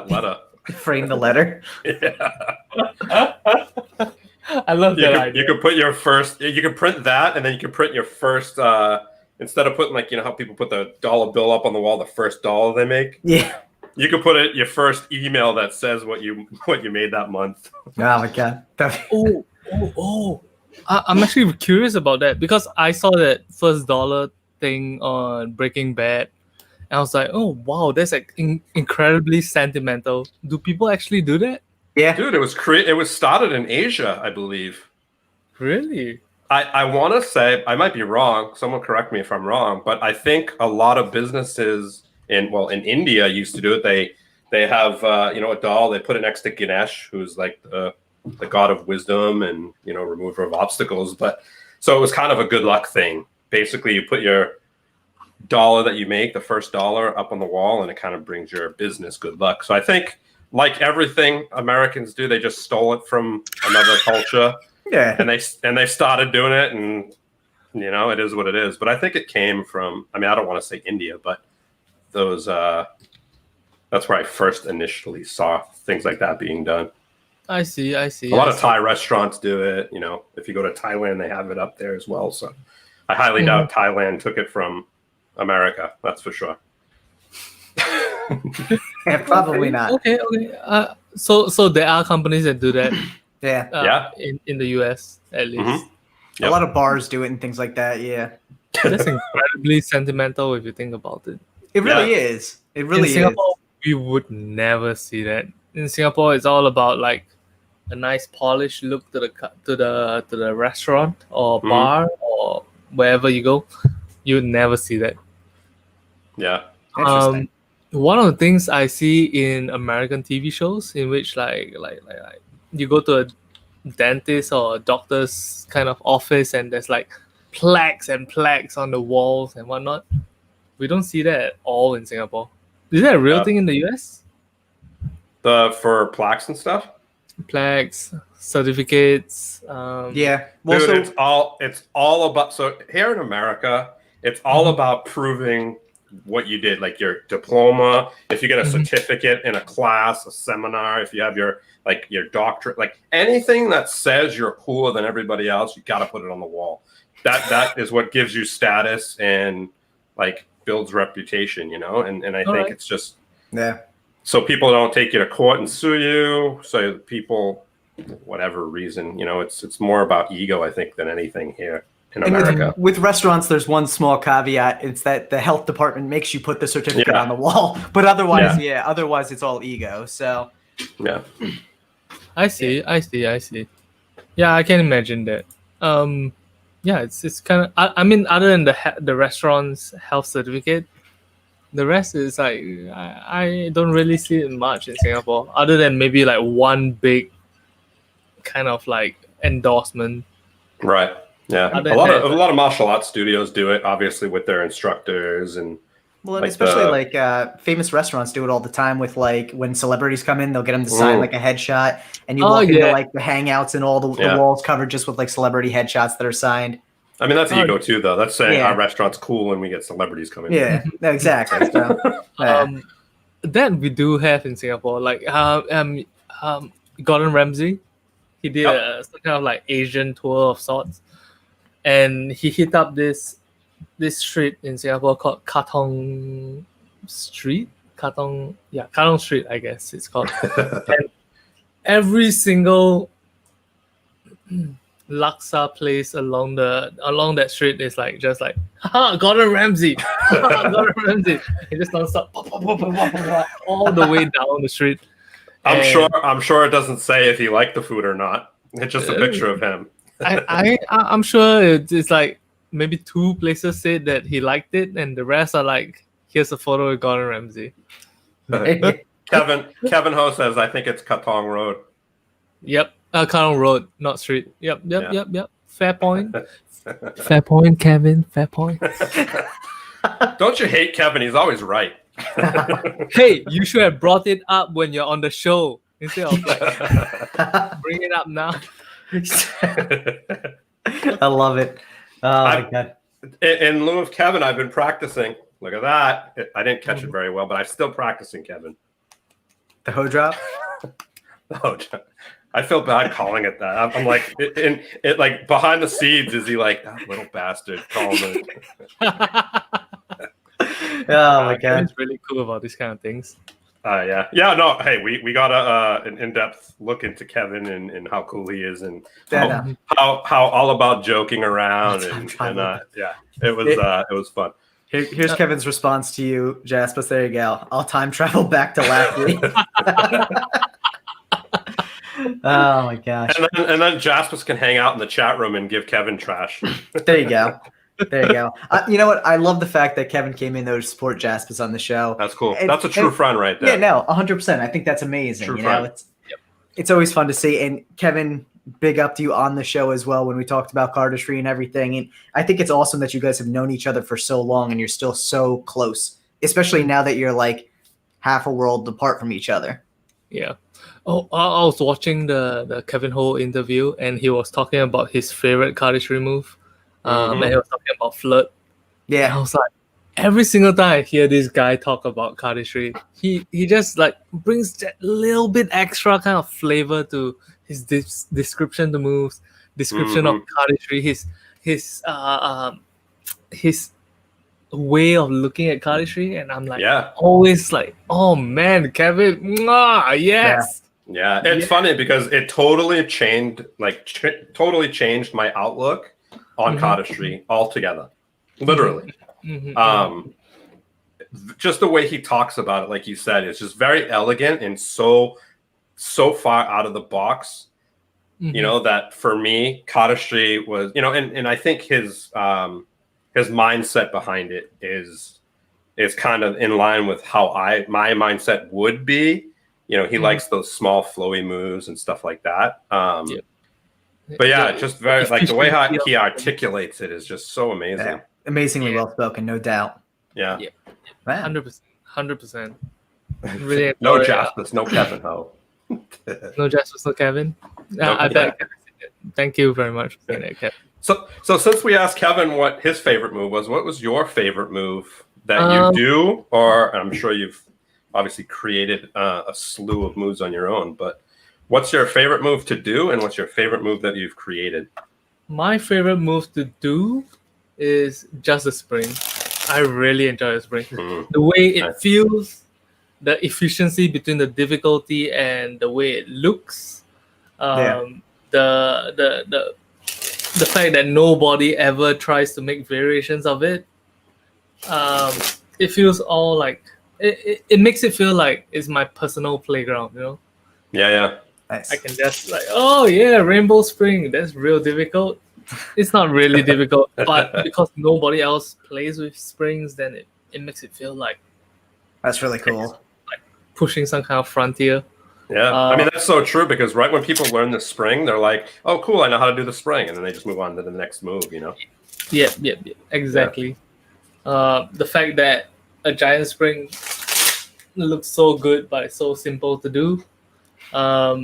letter. Frame the letter. Yeah. I love that idea. You could put your first. You can print that, and then you can print your first. Instead of putting how people put the dollar bill up on the wall, the first dollar they make. Yeah. You could put your first email that says what you made that month. Oh my god. I'm actually curious about that because I saw that first dollar thing on Breaking Bad, and I was like, oh wow, that's like incredibly sentimental. Do people actually do that? Yeah. Dude, it was started in Asia, I believe. Really? I want to say, I might be wrong. Someone correct me if I'm wrong, but I think a lot of businesses in India used to do it. They have a doll. They put it next to Ganesh, who's like the god of wisdom and remover of obstacles. But so it was kind of a good luck thing. Basically, you put your dollar that you make, the first dollar, up on the wall, and it kind of brings your business good luck. So I think, like everything Americans do, they just stole it from another culture. Yeah. And they started doing it, and it is what it is. But I think it came from, I don't want to say India, but those that's where I first initially saw things like that being done. I see. A lot of Thai restaurants do it. If you go to Thailand, they have it up there as well. So I highly doubt Thailand took it from America. That's for sure. Yeah, probably not. Okay. So there are companies that do that. Yeah. In the US at least. Mm-hmm. A lot of bars do it and things like that. Yeah. That's incredibly sentimental if you think about it. It really is. It really in Singapore, we would never see that. In Singapore, it's all about like a nice polished look to the restaurant or bar or wherever you go. You would never see that. Yeah. Interesting. One of the things I see in American TV shows in which like you go to a dentist or a doctor's kind of office and there's like plaques and plaques on the walls and whatnot. We don't see that at all in Singapore. Is that a real thing in the US? For plaques and stuff? Plaques, certificates. Yeah. Well, Dude, it's all about. So here in America, it's all about proving what you did, like your diploma. If you get a certificate in a class, a seminar, if you have your doctorate, like anything that says you're cooler than everybody else, you got to put it on the wall. That is what gives you status and like builds reputation, And I think it's just so people don't take you to court and sue you. So people, whatever reason, it's more about ego, I think, than anything here in America. With restaurants, there's one small caveat. It's that the health department makes you put the certificate on the wall. But otherwise, otherwise it's all ego. So yeah. I see. Yeah, I can imagine that. It's kind of. I mean, other than the restaurant's health certificate, the rest is like I don't really see it much in Singapore, other than maybe like one big kind of like endorsement. Right. Yeah. A lot of martial arts studios do it, obviously, with their instructors and. Well, and especially famous restaurants do it all the time with like when celebrities come in, they'll get them to sign like a headshot, and you walk into like the hangouts and all the walls covered just with like celebrity headshots that are signed. I mean, that's ego too, though. That's saying our restaurant's cool and we get celebrities coming in. Yeah, exactly. So, that we do have in Singapore. Like, Gordon Ramsay. He did some kind of like Asian tour of sorts, and he hit up this street in Singapore called Katong Street. Katong Street, I guess it's called. And every single laksa place along that street is like just like, haha, Gordon Ramsay, Gordon Ramsay. He just non-stop all the way down the street. I'm sure it doesn't say if he liked the food or not. It's just a picture of him. I'm sure it's like maybe 2 places said that he liked it, and the rest are like, here's a photo of Gordon Ramsay. Kevin Ho says, I think it's Katong Road. Yep, Katong Road, not street. Yep. Fair point. Fair point, Kevin. Fair point. Don't you hate Kevin? He's always right. Hey, you should have brought it up when you're on the show instead of like bring it up now. I love it. Oh my god. In lieu of Kevin, I've been practicing. Look at that. I didn't catch it very well, but I'm still practicing, Kevin. The hoe drop? Oh, I feel bad calling it that. I'm like, it like behind the scenes, is he like, that little bastard calling it? Oh my god. It's really cool about these kind of things. Yeah. No, hey, we got an in-depth look into Kevin and how cool he is, and how all about joking around, and yeah, it was fun. Here's Kevin's response to you, Jaspas. There you go. I'll time travel back to last week. Oh my gosh. And then Jaspas can hang out in the chat room and give Kevin trash. There you go. There you go. You know what? I love the fact that Kevin came in though to support Jaspas on the show. That's cool. That's a true friend right there. Yeah, no, 100%. I think that's amazing. True you friend. know, it's always fun to see. And Kevin, big up to you on the show as well when we talked about cardistry and everything. And I think it's awesome that you guys have known each other for so long and you're still so close, especially now that you're like half a world apart from each other. Yeah. Oh, I was watching the Kevin Ho interview, and he was talking about his favorite cardistry move. And he was talking about flirt. Yeah. And I was like, every single time I hear this guy talk about cardistry, he just like brings that little bit extra kind of flavor to his description, the moves, description of cardistry, his way of looking at cardistry, and I'm like, always like, oh man, Kevin, mwah, yes. Yeah, it's funny because it totally changed, my outlook on cardistry altogether, literally. Just the way he talks about it, like you said, it's just very elegant and so far out of the box. You know, that for me, cardistry was, you know, and I think his mindset behind it is kind of in line with how my mindset would be. You know, he likes those small flowy moves and stuff like that. But yeah, just very like the way how he articulates it is just so amazing. Yeah. Amazingly well spoken, no doubt. Yeah. 100%. Really no Jaspas, no Kevin Ho. No Jaspas, no Kevin. I bet. Thank you very much for saying that, Kevin. So since we asked Kevin what his favorite move was, what was your favorite move that you do? Or I'm sure you've obviously created a slew of moves on your own, but what's your favorite move to do, and what's your favorite move that you've created? My favorite move to do is just the spring. I really enjoy the spring. The way it feels, the efficiency between the difficulty and the way it looks. The fact that nobody ever tries to make variations of it. It feels all like it makes it feel like it's my personal playground, you know? Yeah. Nice. I can just like, oh yeah, Rainbow Spring, that's real difficult. It's not really difficult, but because nobody else plays with springs, then it makes it feel like that's really cool. Like pushing some kind of frontier. Yeah, I mean, that's so true, because right when people learn the spring, they're like, oh, cool, I know how to do the spring. And then they just move on to the next move, you know? Yeah, exactly. Yeah. The fact that a giant spring looks so good, but it's so simple to do. All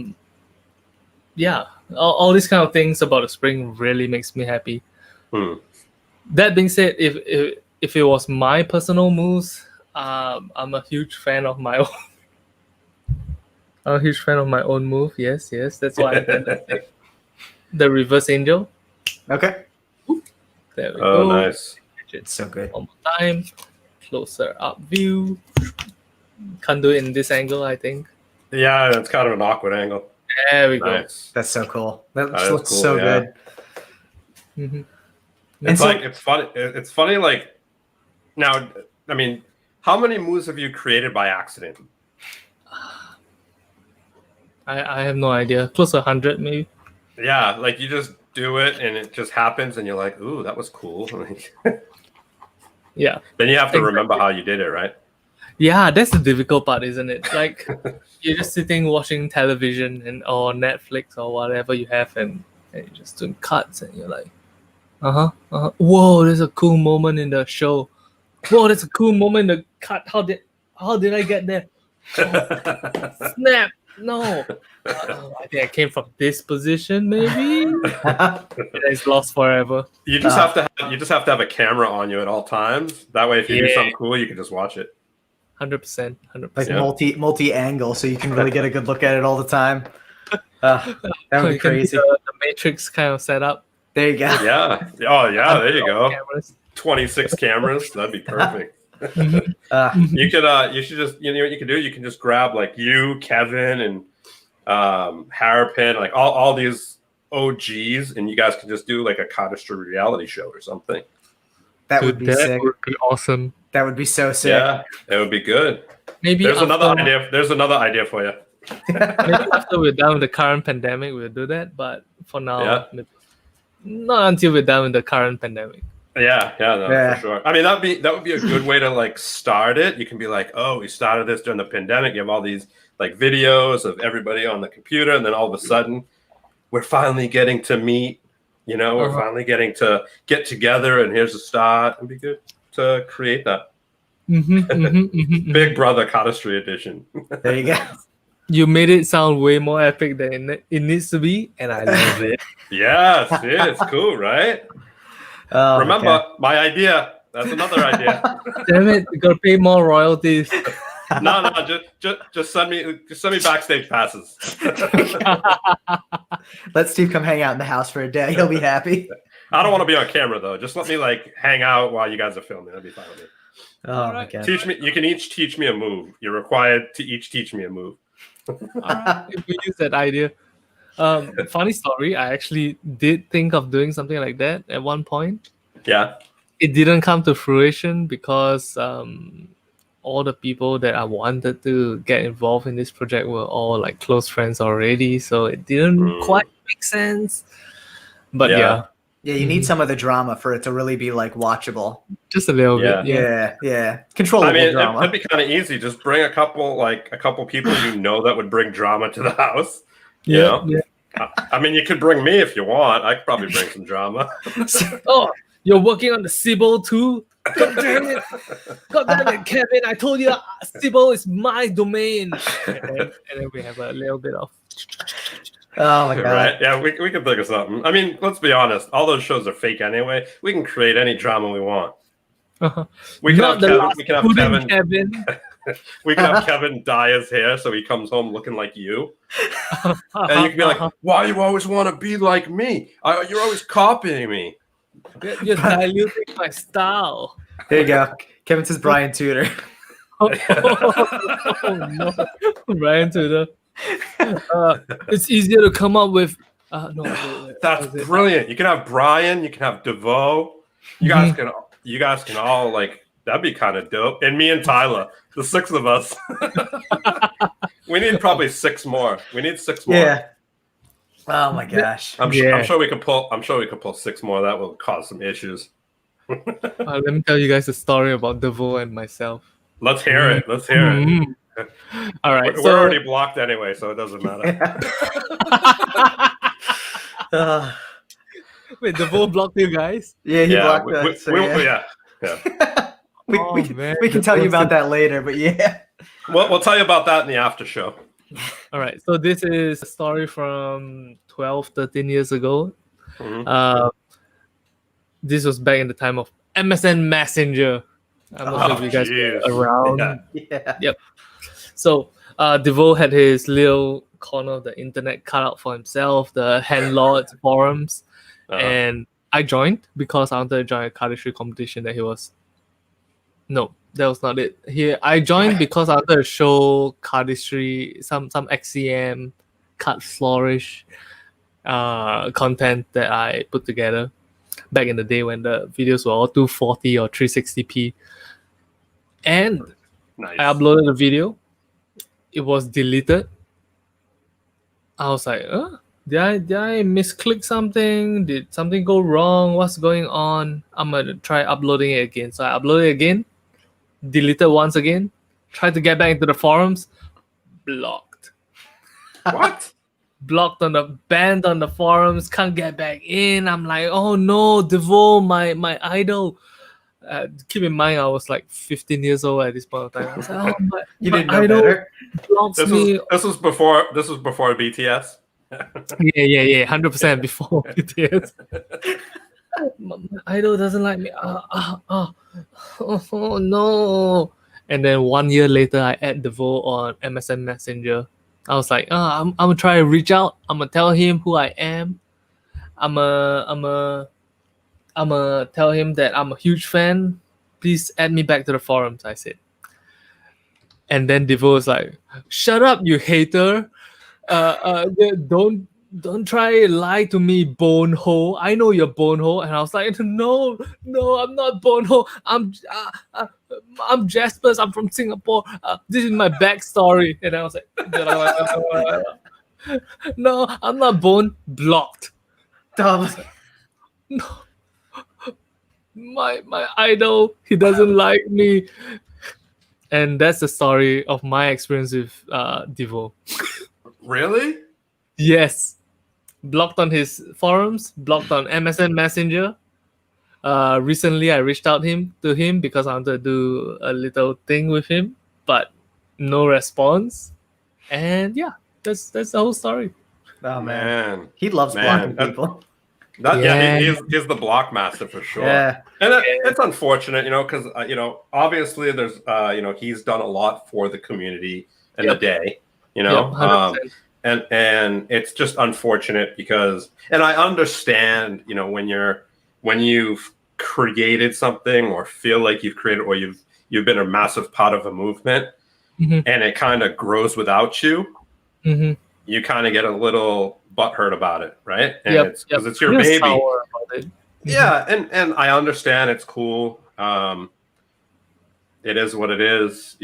these kind of things about the spring really makes me happy. That being said, if it was my personal moves, I'm a huge fan of my own. a huge fan of my own move. Yes, that's why I did the reverse angel. Okay. There we Oh, go. nice. It's so good. One more time. Closer up view. Can't do it in this angle, I think. Yeah, that's kind of an awkward angle. There we go. Nice. That's so cool. That That is looks cool, so yeah. good. Mm-hmm. And It's so- like it's funny. It's funny. Like now, I mean, how many moves have you created by accident? I have no idea. Close to 100 maybe. Yeah, like you just do it and it just happens, and you're like, "Ooh, that was cool." Yeah. Then you have to Exactly. remember how you did it, right? Yeah, that's the difficult part, isn't it? Like you're just sitting watching television or Netflix or whatever you have, and you're just doing cuts, and you're like, whoa, there's a cool moment in the show. Whoa, that's a cool moment in the cut. How did I get there? Snap! No, I think I came from this position. Maybe it's lost forever. You just have to have a camera on you at all times. That way, if you do something cool, you can just watch it. 100%. Like Yeah. multi angle, so you can really get a good look at it all the time. That would be You can do crazy. the Matrix kind of setup. There you go. Yeah. Oh, yeah. There you go. Cameras. 26 cameras. That'd be perfect. Mhm. You could. You should just. You know what you can do? You can just grab like you, Kevin, and Harrapin, like all these OGs, and you guys can just do like a cardistry reality show or something. That would be that sick. would be awesome. That would be so sick. Yeah, it would be good. Maybe There's after, another idea. There's another idea for you. maybe after we're done with the current pandemic, we'll do that. But for now, Yeah. not until we're done with the current pandemic. Yeah, no, Yeah. for sure. I mean, that would be a good way to like start it. You can be like, oh, we started this during the pandemic. You have all these like videos of everybody on the computer, and then all of a sudden, we're finally getting to meet. You know, we're finally getting to get together, and here's the start. It'd be good to create that. Big Brother Cardistry edition. There you go. You made it sound way more epic than it needs to be, and I love it. Yes, it's cool, right? Oh, Remember, my idea. That's another idea. Damn it, you gotta pay more royalties. No, just send me backstage passes. Let Steve come hang out in the house for a day. He'll be happy. I don't want to be on camera though. Just let me like hang out while you guys are filming. That'd be fine with me. Oh my god. Teach me. You can each teach me a move. You're required to each teach me a move. If we use that idea. Funny story, I actually did think of doing something like that at one point. Yeah. It didn't come to fruition because all the people that I wanted to get involved in this project were all like close friends already, so it didn't quite make sense. But yeah, you need some of the drama for it to really be like watchable. just a little bit. Yeah. Controllable I mean, drama. it'd be kind of easy. Just bring a couple people you know that would bring drama to the house. You know? I mean, you could bring me if you want. I could probably bring some drama. Oh, you're working on the Sybil too? God damn it, Kevin! I told you Sybil is my domain. And then we have a little bit of. Oh my god. Right? Yeah, we can think of something. I mean, let's be honest. All those shows are fake anyway. We can create any drama we want. We can have Kevin. We can have Kevin dye his hair so he comes home looking like you. And you can be like, why you always want to be like me? You're always copying me. You're diluting my style. There you go. Kevin says Brian Tudor. Oh no, Brian Tudor. It's easier to come up with. No, wait. That's brilliant. You can have Brian. You can have DeVoe. You guys can all like. That'd be kind of dope. And me and Tyler, the 6 of us. We need probably 6 more. We need 6 more. Yeah. Oh my gosh. I'm sure we could pull 6 more. That will cause some issues. Let me tell you guys a story about DeVoe and myself. Let's hear it. All right. We're already blocked anyway, so it doesn't matter. Wait, DeVoe blocked you guys? Yeah, he blocked us. So yeah. We can tell you about that later, but yeah. We'll tell you about that in the after show. All right. So this is a story from 12, 13 years ago. This was back in the time of MSN Messenger. I'm not sure if you guys were around. Yeah. Yep. So DeVoe had his little corner of the internet cut out for himself, the Handlords forums, and I joined because I wanted to join a cardistry competition that he was. No, that was not it. I joined because I wanted to show cardistry, some XCM, card flourish, content that I put together back in the day when the videos were all 240 or 360p. And Nice. I uploaded the video. It was deleted. I was like, did I misclick something? Did something go wrong? What's going on? I'm gonna try uploading it again. So I uploaded it again, deleted once again, tried to get back into the forums, blocked. What? Blocked banned on the forums, can't get back in. I'm like, oh no, DeVoe, my idol. Keep in mind, I was like 15 years old at this point of time. I was like, oh, You my didn't know idol better. blocks me. This was before BTS. Yeah, 100% before BTS. My idol doesn't like me. Oh no. And then 1 year later, I add DeVoe on MSN Messenger. I was like, I'm gonna try to reach out. I'm gonna tell him who I am. I'm gonna tell him that I'm a huge fan. Please add me back to the forums, I said. And then DeVoe was like, shut up, you hater. Don't try lie to me, bonehole. I know you're bonehole. And I was like, no, I'm not bonehole. I'm Jaspas. I'm from Singapore. This is my backstory. And I was like, no, I'm not bone. Blocked. Dumb. No, my idol, he doesn't like me. And that's the story of my experience with DeVoe. Really? Yes. Blocked on his forums, blocked on MSN Messenger. Recently, I reached out to him because I wanted to do a little thing with him, but no response. And yeah, that's the whole story. Oh man. He loves Man. blocking people. He's the block master for sure. Yeah. And it's unfortunate, because obviously there's he's done a lot for the community and the day, Yep, 100%. And it's just unfortunate because, and I understand, when you've created something or feel like you've created or you've been a massive part of a movement, and it kind of grows without you, you kind of get a little butthurt about it, right? And it's because it's your baby. Sour about it. Yeah, and I understand it's cool. It is what it is,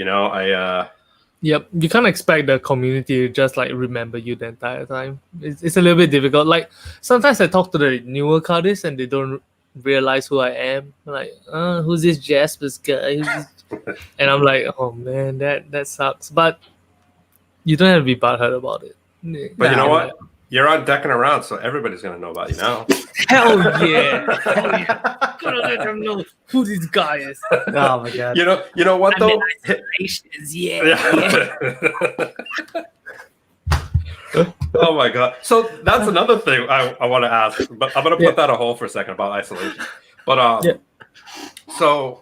Yep, you can't expect the community to just like remember you the entire time. It's a little bit difficult. Like sometimes I talk to the newer cardists and they don't realize who I am. Like, who's this Jaspas guy? And I'm like, oh man, that sucks. But you don't have to be butthurt about it. But you know what? You're on Deckin Around, so everybody's gonna know about you now. Hell yeah! Gotta let them know who this guy is. Oh my god. You know what though? Oh my god. So that's another thing I want to ask, but I'm gonna put that on hold for a second about isolation. But so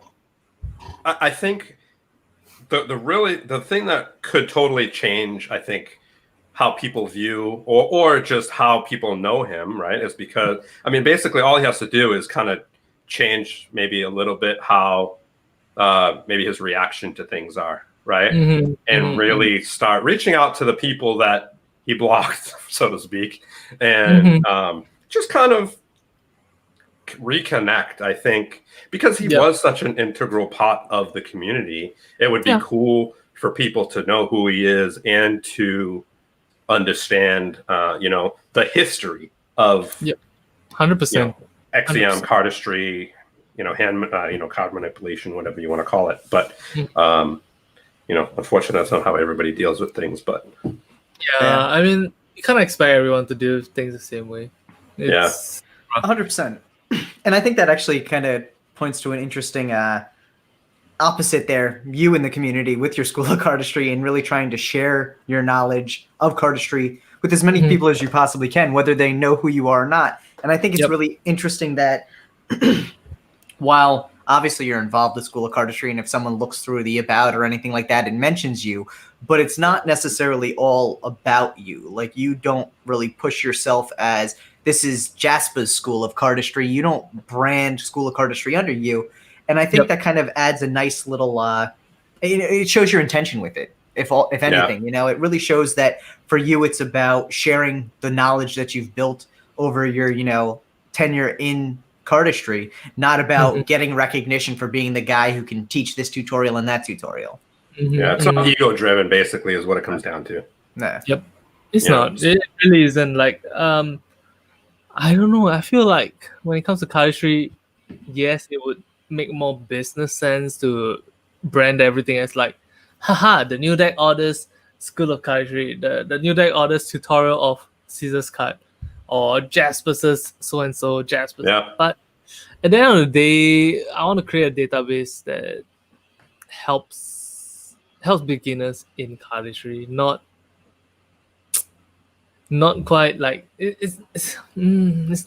I think the thing that could totally change, I think, how people view or just how people know him, right, is because basically all he has to do is kind of change maybe a little bit how maybe his reaction to things are, right? And really start reaching out to the people that he blocked, so to speak, and just kind of reconnect, I think, because he was such an integral part of the community. It would be cool for people to know who he is and to understand, the history of 100%. XCM, cardistry, hand, card manipulation, whatever you want to call it. But, unfortunately, that's not how everybody deals with things. But you can't expect everyone to do things the same way. It's 100%. And I think that actually kind of points to an interesting opposite there, you in the community with your School of Cardistry and really trying to share your knowledge of cardistry with as many people as you possibly can, whether they know who you are or not. And I think it's really interesting that while obviously you're involved with School of Cardistry, and if someone looks through the about or anything like that, it mentions you, but it's not necessarily all about you. Like, you don't really push yourself as, this is Jaspas School of Cardistry. You don't brand School of Cardistry under you. And I think that kind of adds a nice little, it shows your intention with it. If anything, you know, it really shows that for you, it's about sharing the knowledge that you've built over your, you know, tenure in cardistry, not about getting recognition for being the guy who can teach this tutorial and that tutorial. Yeah, it's not ego driven, basically, is what it comes down to. Nah. Yep. It's not. It really isn't. Like, I don't know. I feel like when it comes to cardistry, yes, it would make more business sense to brand everything as like, haha, the new deck orders School of Cardistry, the new deck orders tutorial of Caesar's card, or Jaspas's so-and-so Jaspas. Yeah. But at the end of the day, I want to create a database that helps beginners in cardistry, not quite like it's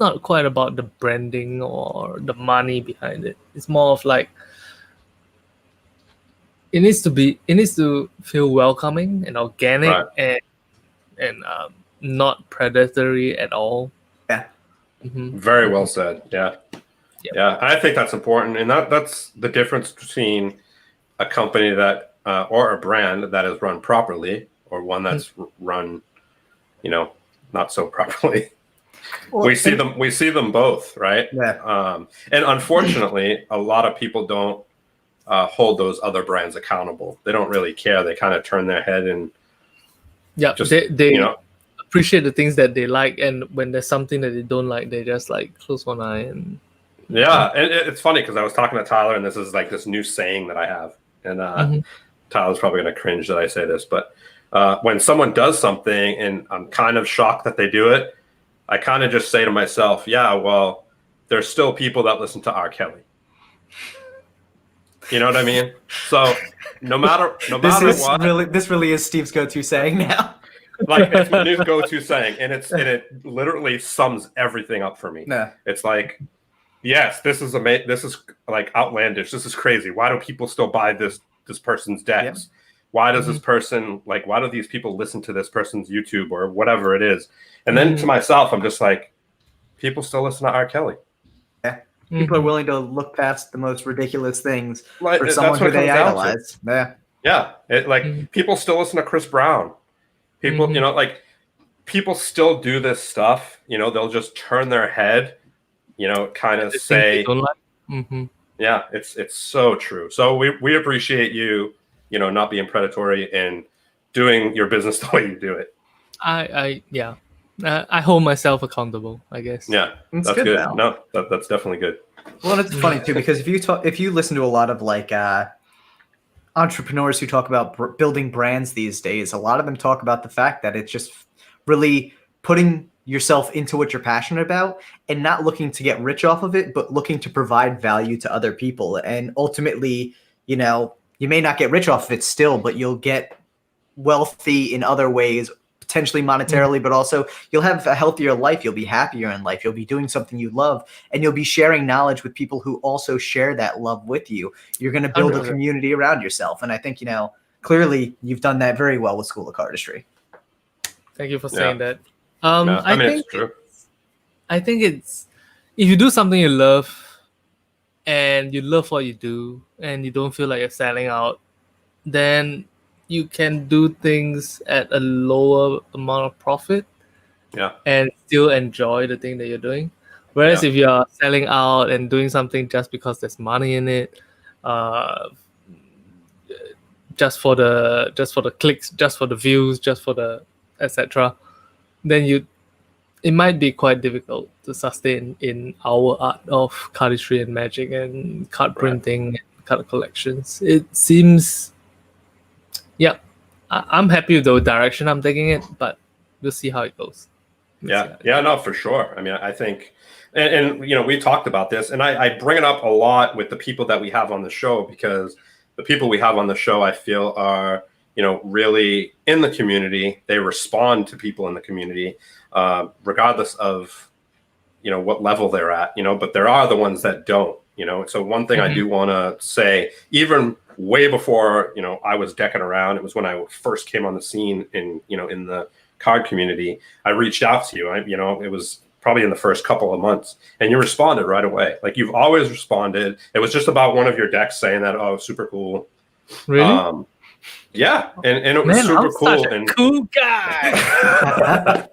not quite about the branding or the money behind it. It's more of like it needs to feel welcoming and organic, and not predatory at all. Yeah. Very well said. Yeah. Yeah, I think that's important, and that's the difference between a company that or a brand that is run properly, or one that's run, you know, not so properly. Well, we see them both, right? Yeah. And unfortunately, a lot of people don't hold those other brands accountable. They don't really care. They kind of turn their head and just, they you know, appreciate the things that they like, and when there's something that they don't like, they just like close one eye and. Yeah, and it's funny because I was talking to Tyler, and this is like this new saying that I have, and Tyler's probably going to cringe that I say this, but when someone does something and I'm kind of shocked that they do it, I kind of just say to myself, yeah, well, there's still people that listen to R. Kelly. You know what I mean? So no matter what, this really is Steve's go-to saying now. Like, it's my new go-to saying, and it literally sums everything up for me. Nah. It's like, yes, this is like outlandish. This is crazy. Why do people still buy this person's decks? Yeah. Why does this person, like, why do these people listen to this person's YouTube or whatever it is? And then to myself, I'm just like, people still listen to R. Kelly. Yeah. People are willing to look past the most ridiculous things for someone who they idolize. Yeah. People still listen to Chris Brown. People, you know, like, people still do this stuff. You know, they'll just turn their head, you know, kind of say, yeah, it's so true. So we appreciate you, you know, not being predatory and doing your business the way you do it. I hold myself accountable, I guess. Yeah, that's good. No, that's definitely good. Well, it's funny too, because if you listen to a lot of like entrepreneurs who talk about building brands these days, a lot of them talk about the fact that it's just really putting yourself into what you're passionate about and not looking to get rich off of it, but looking to provide value to other people. And ultimately, you know, you may not get rich off of it still, but you'll get wealthy in other ways, potentially monetarily, but also you'll have a healthier life. You'll be happier in life. You'll be doing something you love, and you'll be sharing knowledge with people who also share that love with you. You're going to build a community around yourself. And I think, you know, clearly you've done that very well with School of Cardistry. Thank you for saying that. I mean, it's true. I think it's, if you do something you love and you love what you do and you don't feel like you're selling out, then you can do things at a lower amount of profit and still enjoy the thing that you're doing. Whereas if you're selling out and doing something just because there's money in it, just for the clicks, just for the views, just for the etc., then it might be quite difficult to sustain in our art of cardistry and magic and card printing and card collections. It seems, I'm happy with the direction I'm taking it, but we'll see how it goes. No, for sure. I mean, I think, and you know, we talked about this, and I bring it up a lot with the people that we have on the show, because the people we have on the show, I feel, are, you know, really in the community. They respond to people in the community, regardless of, you know, what level they're at, you know, but there are the ones that don't. So one thing I do want to say, even way before, I was Deckin Around, it was when I first came on the scene in the card community, I reached out to you. It was probably in the first couple of months, and you responded right away. Like, you've always responded. It was just about one of your decks saying that, oh, super cool. Really? Yeah, and it was super cool. Such a cool guy.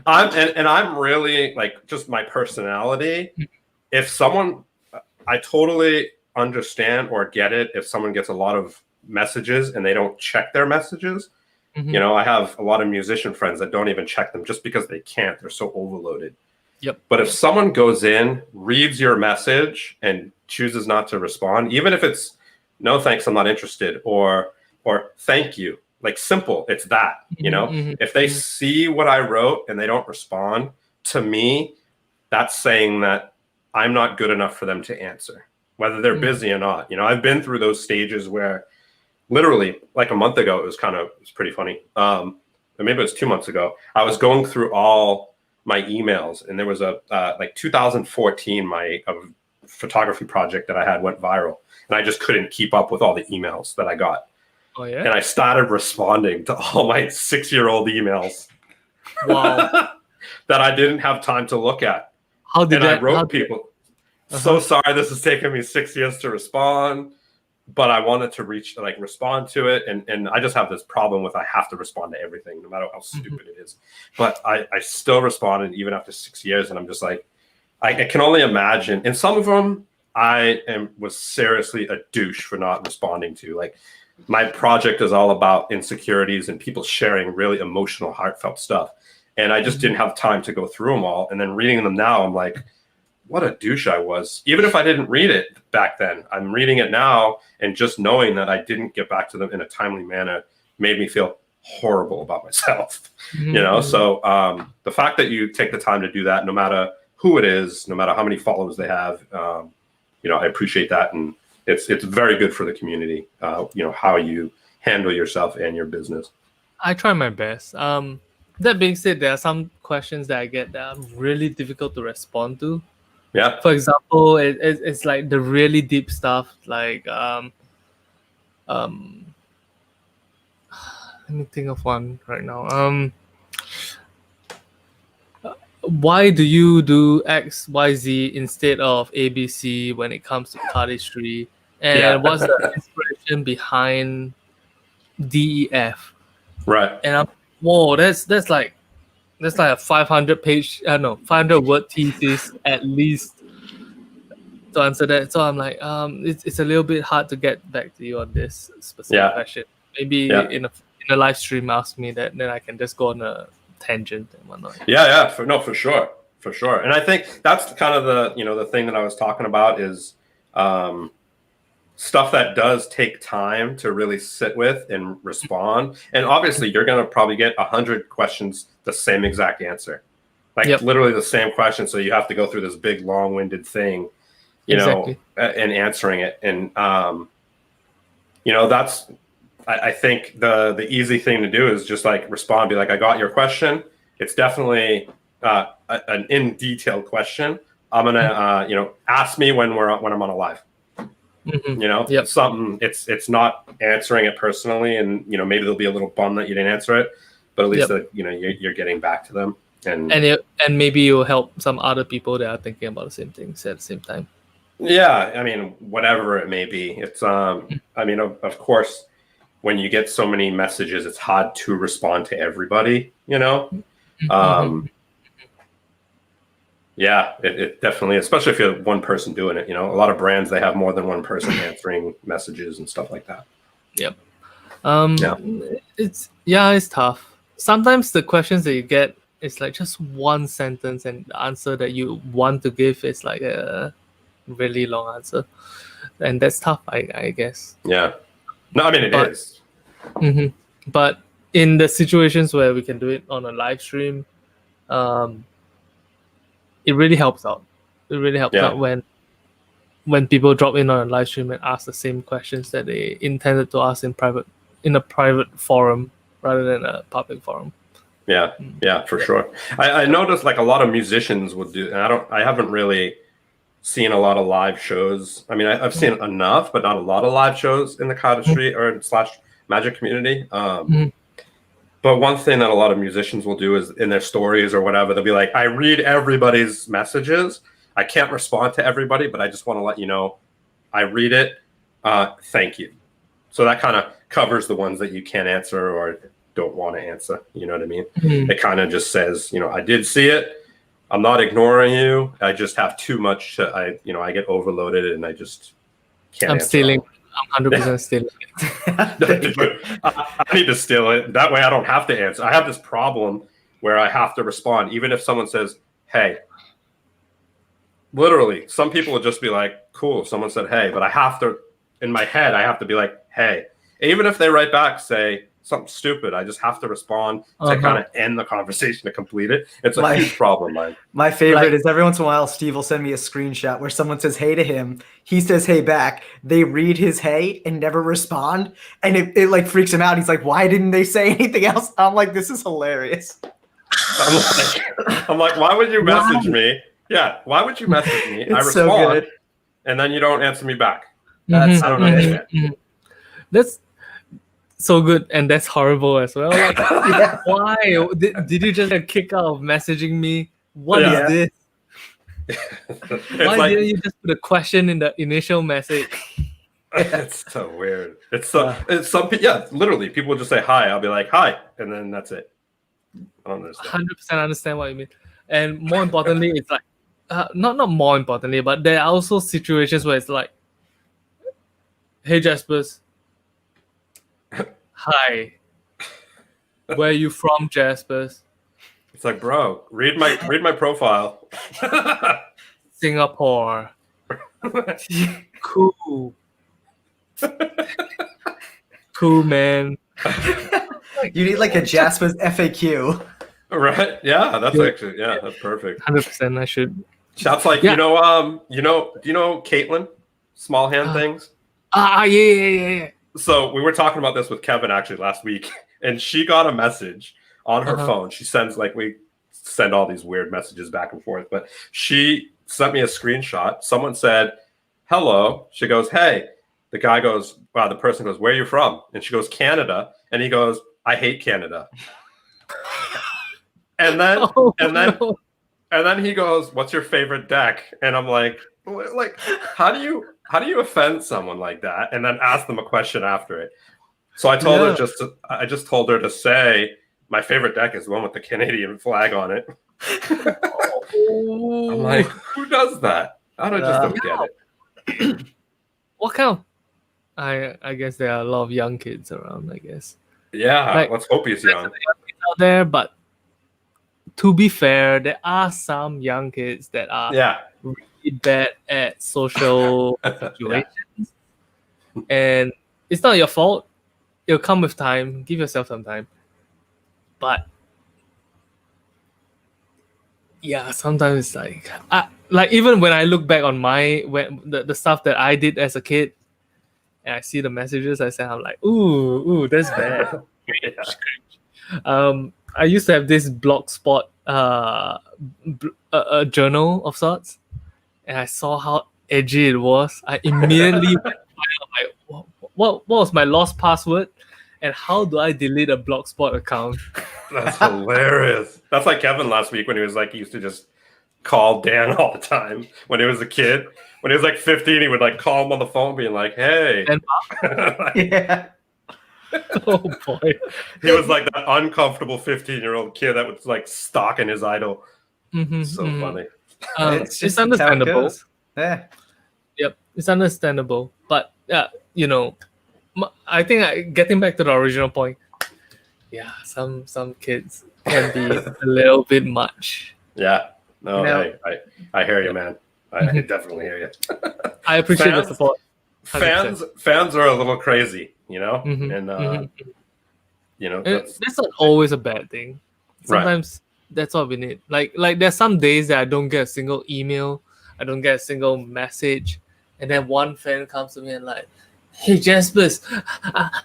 I'm really, like, just my personality. If someone, I totally understand or get it if someone gets a lot of messages and they don't check their messages. I have a lot of musician friends that don't even check them just because they can't. They're so overloaded. Yep. But if someone goes in, reads your message, and chooses not to respond, even if it's no thanks, I'm not interested, or thank you, like, simple, it's that, if they see what I wrote and they don't respond to me, that's saying that I'm not good enough for them to answer, whether they're busy or not. I've been through those stages where literally, like, a month ago, it was pretty funny. Or maybe it was 2 months ago. I was going through all my emails, and there was a 2014, my photography project that I had went viral, and I just couldn't keep up with all the emails that I got. Oh yeah. And I started responding to all my 6-year-old emails. Wow. That I didn't have time to look at. How did I wrote people, so sorry, this has taken me 6 years to respond, but I wanted to respond to it. And I just have this problem with, I have to respond to everything, no matter how stupid it is. But I still responded even after 6 years. And I'm just like, I can only imagine. And some of them was seriously a douche for not responding to. Like, my project is all about insecurities and people sharing really emotional, heartfelt stuff. And I just didn't have time to go through them all. And then reading them now, I'm like, what a douche I was. Even if I didn't read it back then, I'm reading it now, and just knowing that I didn't get back to them in a timely manner made me feel horrible about myself. So the fact that you take the time to do that, no matter who it is, no matter how many followers they have, I appreciate that. And it's very good for the community, how you handle yourself and your business. I try my best. That being said, there are some questions that I get that are really difficult to respond to. Yeah. For example, it's like the really deep stuff, like let me think of one right now. Why do you do X, Y, Z instead of A, B, C when it comes to cardistry? And what's the inspiration behind D, E, F? Right. And I'm, whoa, that's like a 500 word thesis at least to answer that. So I'm like, it's a little bit hard to get back to you on this specific question. Maybe in a live stream, ask me that, then I can just go on a tangent and whatnot. For sure. And I think that's kind of the thing that I was talking about is stuff that does take time to really sit with and respond. And obviously, you're going to probably get 100 questions the same exact answer, literally the same question. So you have to go through this big, long-winded thing, and answering it. And that's, I think the easy thing to do is just like respond, be like, I got your question. It's definitely an in detail question. I'm gonna ask me when I'm on a live. Something, it's not answering it personally, and maybe they'll be a little bummed that you didn't answer it, but at least you're getting back to them, and maybe you'll help some other people that are thinking about the same things at the same time. Whatever it may be. It's of course, when you get so many messages, it's hard to respond to everybody. It definitely, especially if you're one person doing it. A lot of brands, they have more than one person answering messages and stuff like that. Yep. It's tough. Sometimes the questions that you get is like just one sentence, and the answer that you want to give is like a really long answer, and that's tough. I guess. Yeah. No, it is. But in the situations where we can do it on a live stream, it really helps out. It really helps out when people drop in on a live stream and ask the same questions that they intended to ask in a private forum rather than a public forum. For sure. I noticed like a lot of musicians would do, and I haven't really seen a lot of live shows. I mean, I've seen enough, but not a lot of live shows in the cardistry or / magic community. But one thing that a lot of musicians will do is in their stories or whatever, they'll be like, I read everybody's messages. I can't respond to everybody, but I just want to let you know I read it. Thank you. So that kind of covers the ones that you can't answer or don't want to answer. You know what I mean? It kind of just says, I did see it. I'm not ignoring you. I just have too much. I get overloaded and I just can't. I'm stealing. I'm 100% stealing. I need to steal it. That way I don't have to answer. I have this problem where I have to respond, even if someone says, hey. Literally, some people would just be like, cool, someone said, hey, but I have to, in my head, I have to be like, hey. Even if they write back, say something stupid, I just have to respond to kind of end the conversation to complete it. It's a huge problem, man. My favorite is every once in a while, Steve will send me a screenshot where someone says hey to him. He says hey back. They read his hey and never respond. And it like freaks him out. He's like, why didn't they say anything else? I'm like, this is hilarious. I'm like, why would you message me? Yeah, why would you message me? I respond, so good. And then you don't answer me back. I don't know. That's so good, and that's horrible as well. Like, why did you just get kicked out of messaging me? What is this? Why didn't you just put a question in the initial message? It's so weird. It's some literally people will just say hi. I'll be like hi, and then that's it. I don't understand. 100% understand what you mean, and more importantly, it's like not more importantly, but there are also situations where it's like, hey Jaspas. Hi. Where are you from, Jaspas? It's like, bro, read my profile. Singapore. Cool. Cool, man. You need like a Jaspas FAQ. Right? Yeah, that's actually that's perfect. 100%. I should. Shouts like do you know Caitlin? Small hand things. Yeah. So we were talking about this with Kevin actually last week, and she got a message on her phone. She sends we send all these weird messages back and forth, but she sent me a screenshot. Someone said, hello. She goes, hey. The guy goes, wow, the person goes, where are you from? And she goes, Canada. And he goes, I hate Canada. And then he goes, what's your favorite deck? And I'm like, how do you offend someone like that and then ask them a question after it? So I told her I just told her to say my favorite deck is the one with the Canadian flag on it. I'm like, who does that? I just don't get it. What kind of? I guess there are a lot of young kids around. I guess. Yeah, let's hope he's young. Out there, but to be fair, there are some young kids that are really bad at social situations, and it's not your fault. It'll come with time. Give yourself some time. But yeah, sometimes it's like even when I look back on the stuff that I did as a kid, and I see the messages I sent, I'm like, ooh, that's bad. I used to have this blogspot, a journal of sorts, and I saw how edgy it was. I immediately went like, what was my lost password, and how do I delete a blogspot account? That's hilarious. That's like Kevin last week when he was he used to just call Dan all the time when he was a kid. When he was 15, he would call him on the phone being like, hey. Yeah. Oh boy. He was like that uncomfortable 15-year-old kid that was stalking his idol. So funny. It's understandable. Yeah. Yep, it's understandable. But I think getting back to the original point, some kids can be a little bit much. Yeah. No, I hear you, man. I definitely hear you. I appreciate the support. 100%. Fans are a little crazy, and that's not always a bad thing. Sometimes that's what we need. Like there's some days that I don't get a single email, I don't get a single message, and then one fan comes to me and hey Jaspas,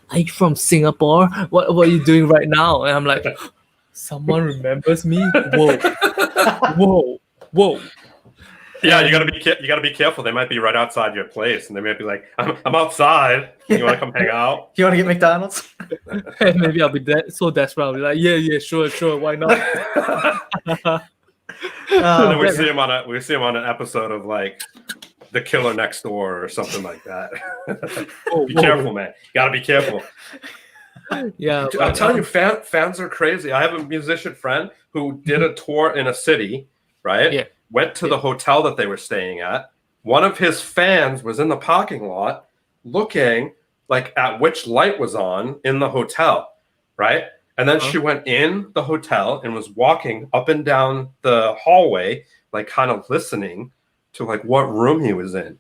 are you from Singapore? What are you doing right now? And I'm like, someone remembers me? Whoa. Yeah, you gotta be careful. They might be right outside your place, and they might be like, "I'm outside. You want to come hang out?" You want to get McDonald's? And maybe I'll be so desperate. I'll be like, yeah, sure, why not? And then we see him on an episode of like The Killer Next Door or something like that. Be careful, man. You gotta be careful. Yeah, I'm telling you, fans are crazy. I have a musician friend who did a tour in a city, right? Yeah. Went to the hotel that they were staying at. One of his fans was in the parking lot looking like at which light was on in the hotel, right? And then she went in the hotel and was walking up and down the hallway, like kind of listening to like what room he was in.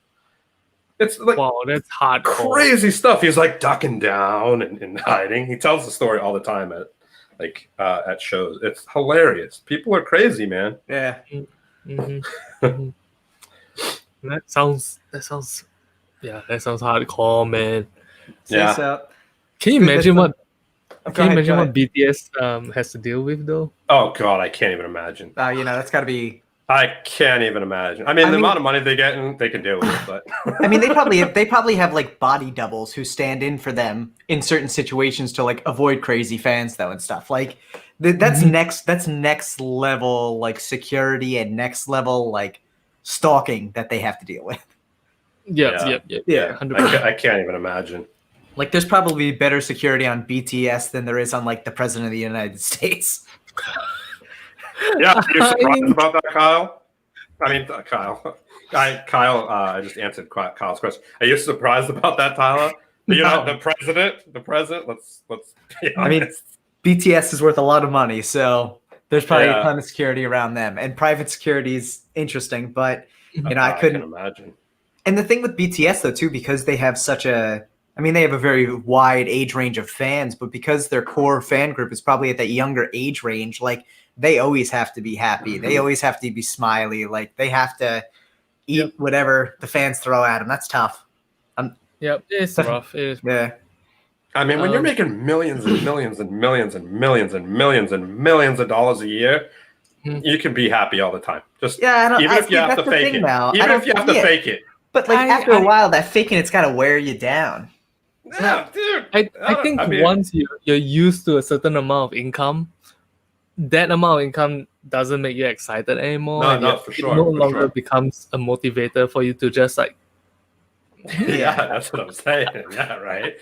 It's like, wow, that's hardcore. Crazy stuff. He's like ducking down and hiding. He tells the story all the time at shows. It's hilarious. People are crazy, man. Yeah. Mm-hmm. That sounds hardcore, man. Yeah. So, Can you imagine what ahead. BTS has to deal with though? Oh God, I can't even imagine. That's got to be. I can't even imagine. I mean, the amount of money they get, they can deal with it. But I mean, they probably have like body doubles who stand in for them in certain situations to like avoid crazy fans though and stuff. Like that's next level like security and next level like stalking that they have to deal with. Yeah. 100%. I can't even imagine. Like, there's probably better security on BTS than there is on like the president of the United States. Yeah, are you surprised about that, Kyle? I mean, Kyle. I just answered Kyle's question. Are you surprised about that, Tyler? You know, the president. Let's be honest. I mean, BTS is worth a lot of money, so there's probably a ton of security around them. And private security is interesting, but I couldn't imagine. And the thing with BTS though too, because they have they have a very wide age range of fans, but because their core fan group is probably at that younger age range, like they always have to be happy. They always have to be smiley. Like they have to eat whatever the fans throw at them. That's tough. It's rough. Yeah. I mean, when you're making millions and millions and millions and millions and millions and millions of dollars a year, you can be happy all the time. Just even if you have to fake it. Even if you have to fake it. But like after a while, that faking it's got to wear you down. Yeah, dude. I think once you're used to a certain amount of income, that amount of income doesn't make you excited anymore. No, for sure. It no longer becomes a motivator for you to just like. Yeah, that's what I'm saying. Yeah, right.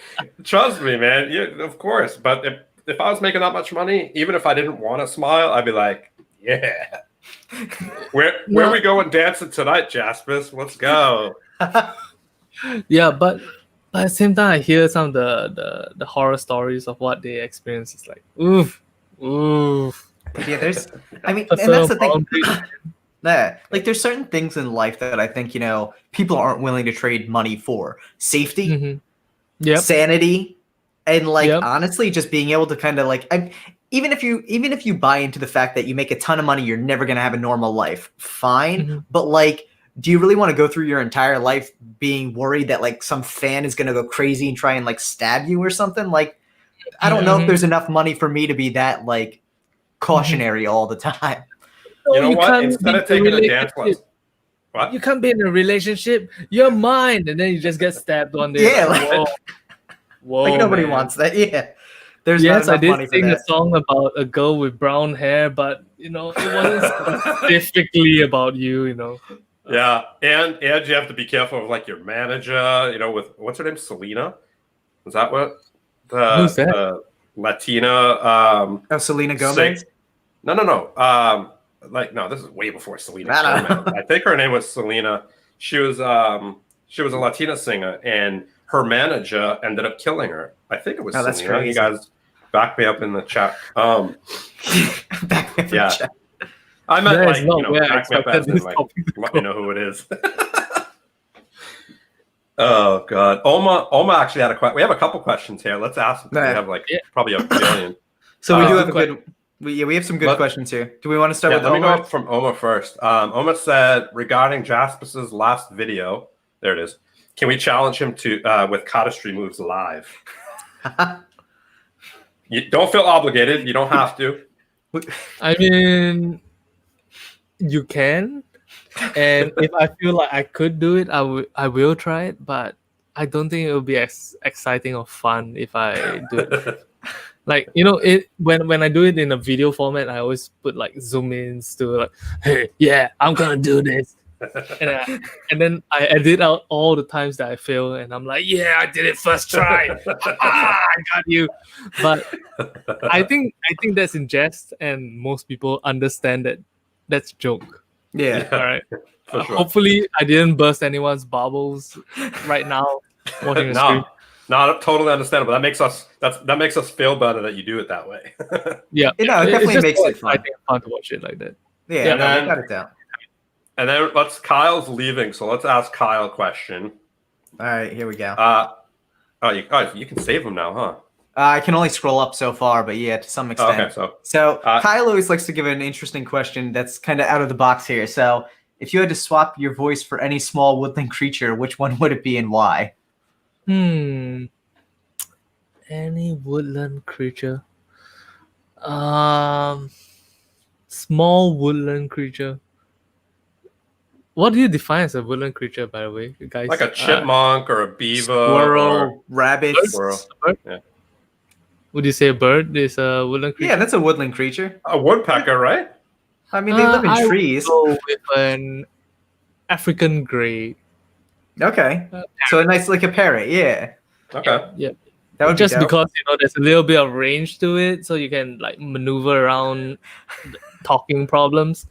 Trust me, man. Of course. But if I was making that much money, even if I didn't want to smile, I'd be like, yeah. Where are we going dancing tonight, Jaspas? Let's go. Yeah, but at the same time, I hear some of the horror stories of what they experience. It's like, oof. Yeah, and that's the thing. Like, there's certain things in life that I think people aren't willing to trade money for: safety, sanity, and honestly, just being able to kind of like. Even if you buy into the fact that you make a ton of money, you're never going to have a normal life. Fine. But like, do you really want to go through your entire life being worried that like some fan is going to go crazy and try and like stab you or something? Like, I don't know if there's enough money for me to be that like cautionary all the time. You know what? Instead of taking a dance class. What? You can't be in a relationship. You're mine. And then you just get stabbed one day. Yeah. Like, whoa. Like nobody wants that. Yeah. There's yes, not I enough did sing a song about a girl with brown hair, but it wasn't specifically about you. Yeah, and you have to be careful of like your manager. With what's her name, Selena? Is that what Who's that? the Latina? Selena Gomez. No. No, this is way before Selena Gomez. I think her name was Selena. She was a Latina singer, and her manager ended up killing her. I think it was Selena. That's crazy. You guys back me up in the chat. Back me up in the chat. I meant back me up as in, let me know who it is. Oh God, Oma actually had a question. We have a couple questions here. Let's ask them. We have probably a billion. So we do have a good. We have some good questions here. Do we want to start with Let me Oma? go from Oma first. Oma said regarding Jaspas's last video. There it is. Can we challenge him to with cardistry moves live? You don't feel obligated. You don't have to. I mean, you can. And if I feel like I could do it, I will try it, but I don't think it will be as exciting or fun if I do it. Like, it when I do it in a video format, I always put like zoom ins to like, hey, yeah, I'm gonna do this. And then I edit out all the times that I fail, and I'm like, yeah, I did it first try. I got you. But I think that's in jest, and most people understand that that's a joke. Yeah. All right. For sure. Hopefully, I didn't burst anyone's bubbles right now watching the stream. No, totally understandable. That makes us feel better that you do it that way. Yeah, it definitely makes it fun. I think it's fun to watch it like that. Yeah, I got it down. And then Kyle's leaving, so let's ask Kyle a question. All right, here we go. You can save them now, huh? I can only scroll up so far, but yeah, to some extent. Okay, so Kyle always likes to give an interesting question that's kind of out of the box here. So if you had to swap your voice for any small woodland creature, which one would it be and why? Any woodland creature. Small woodland creature. What do you define as a woodland creature, by the way, guys? Like a chipmunk or a beaver, squirrel, rabbit. Squirrel. Yeah. Would you say a bird is a woodland creature? Yeah, that's a woodland creature. A woodpecker, right? I mean, they live in trees. I would go with an African grey. Okay, so a nice like a parrot. Yeah. Okay. Yeah. That would just be dope. because there's a little bit of range to it, so you can like maneuver around talking problems,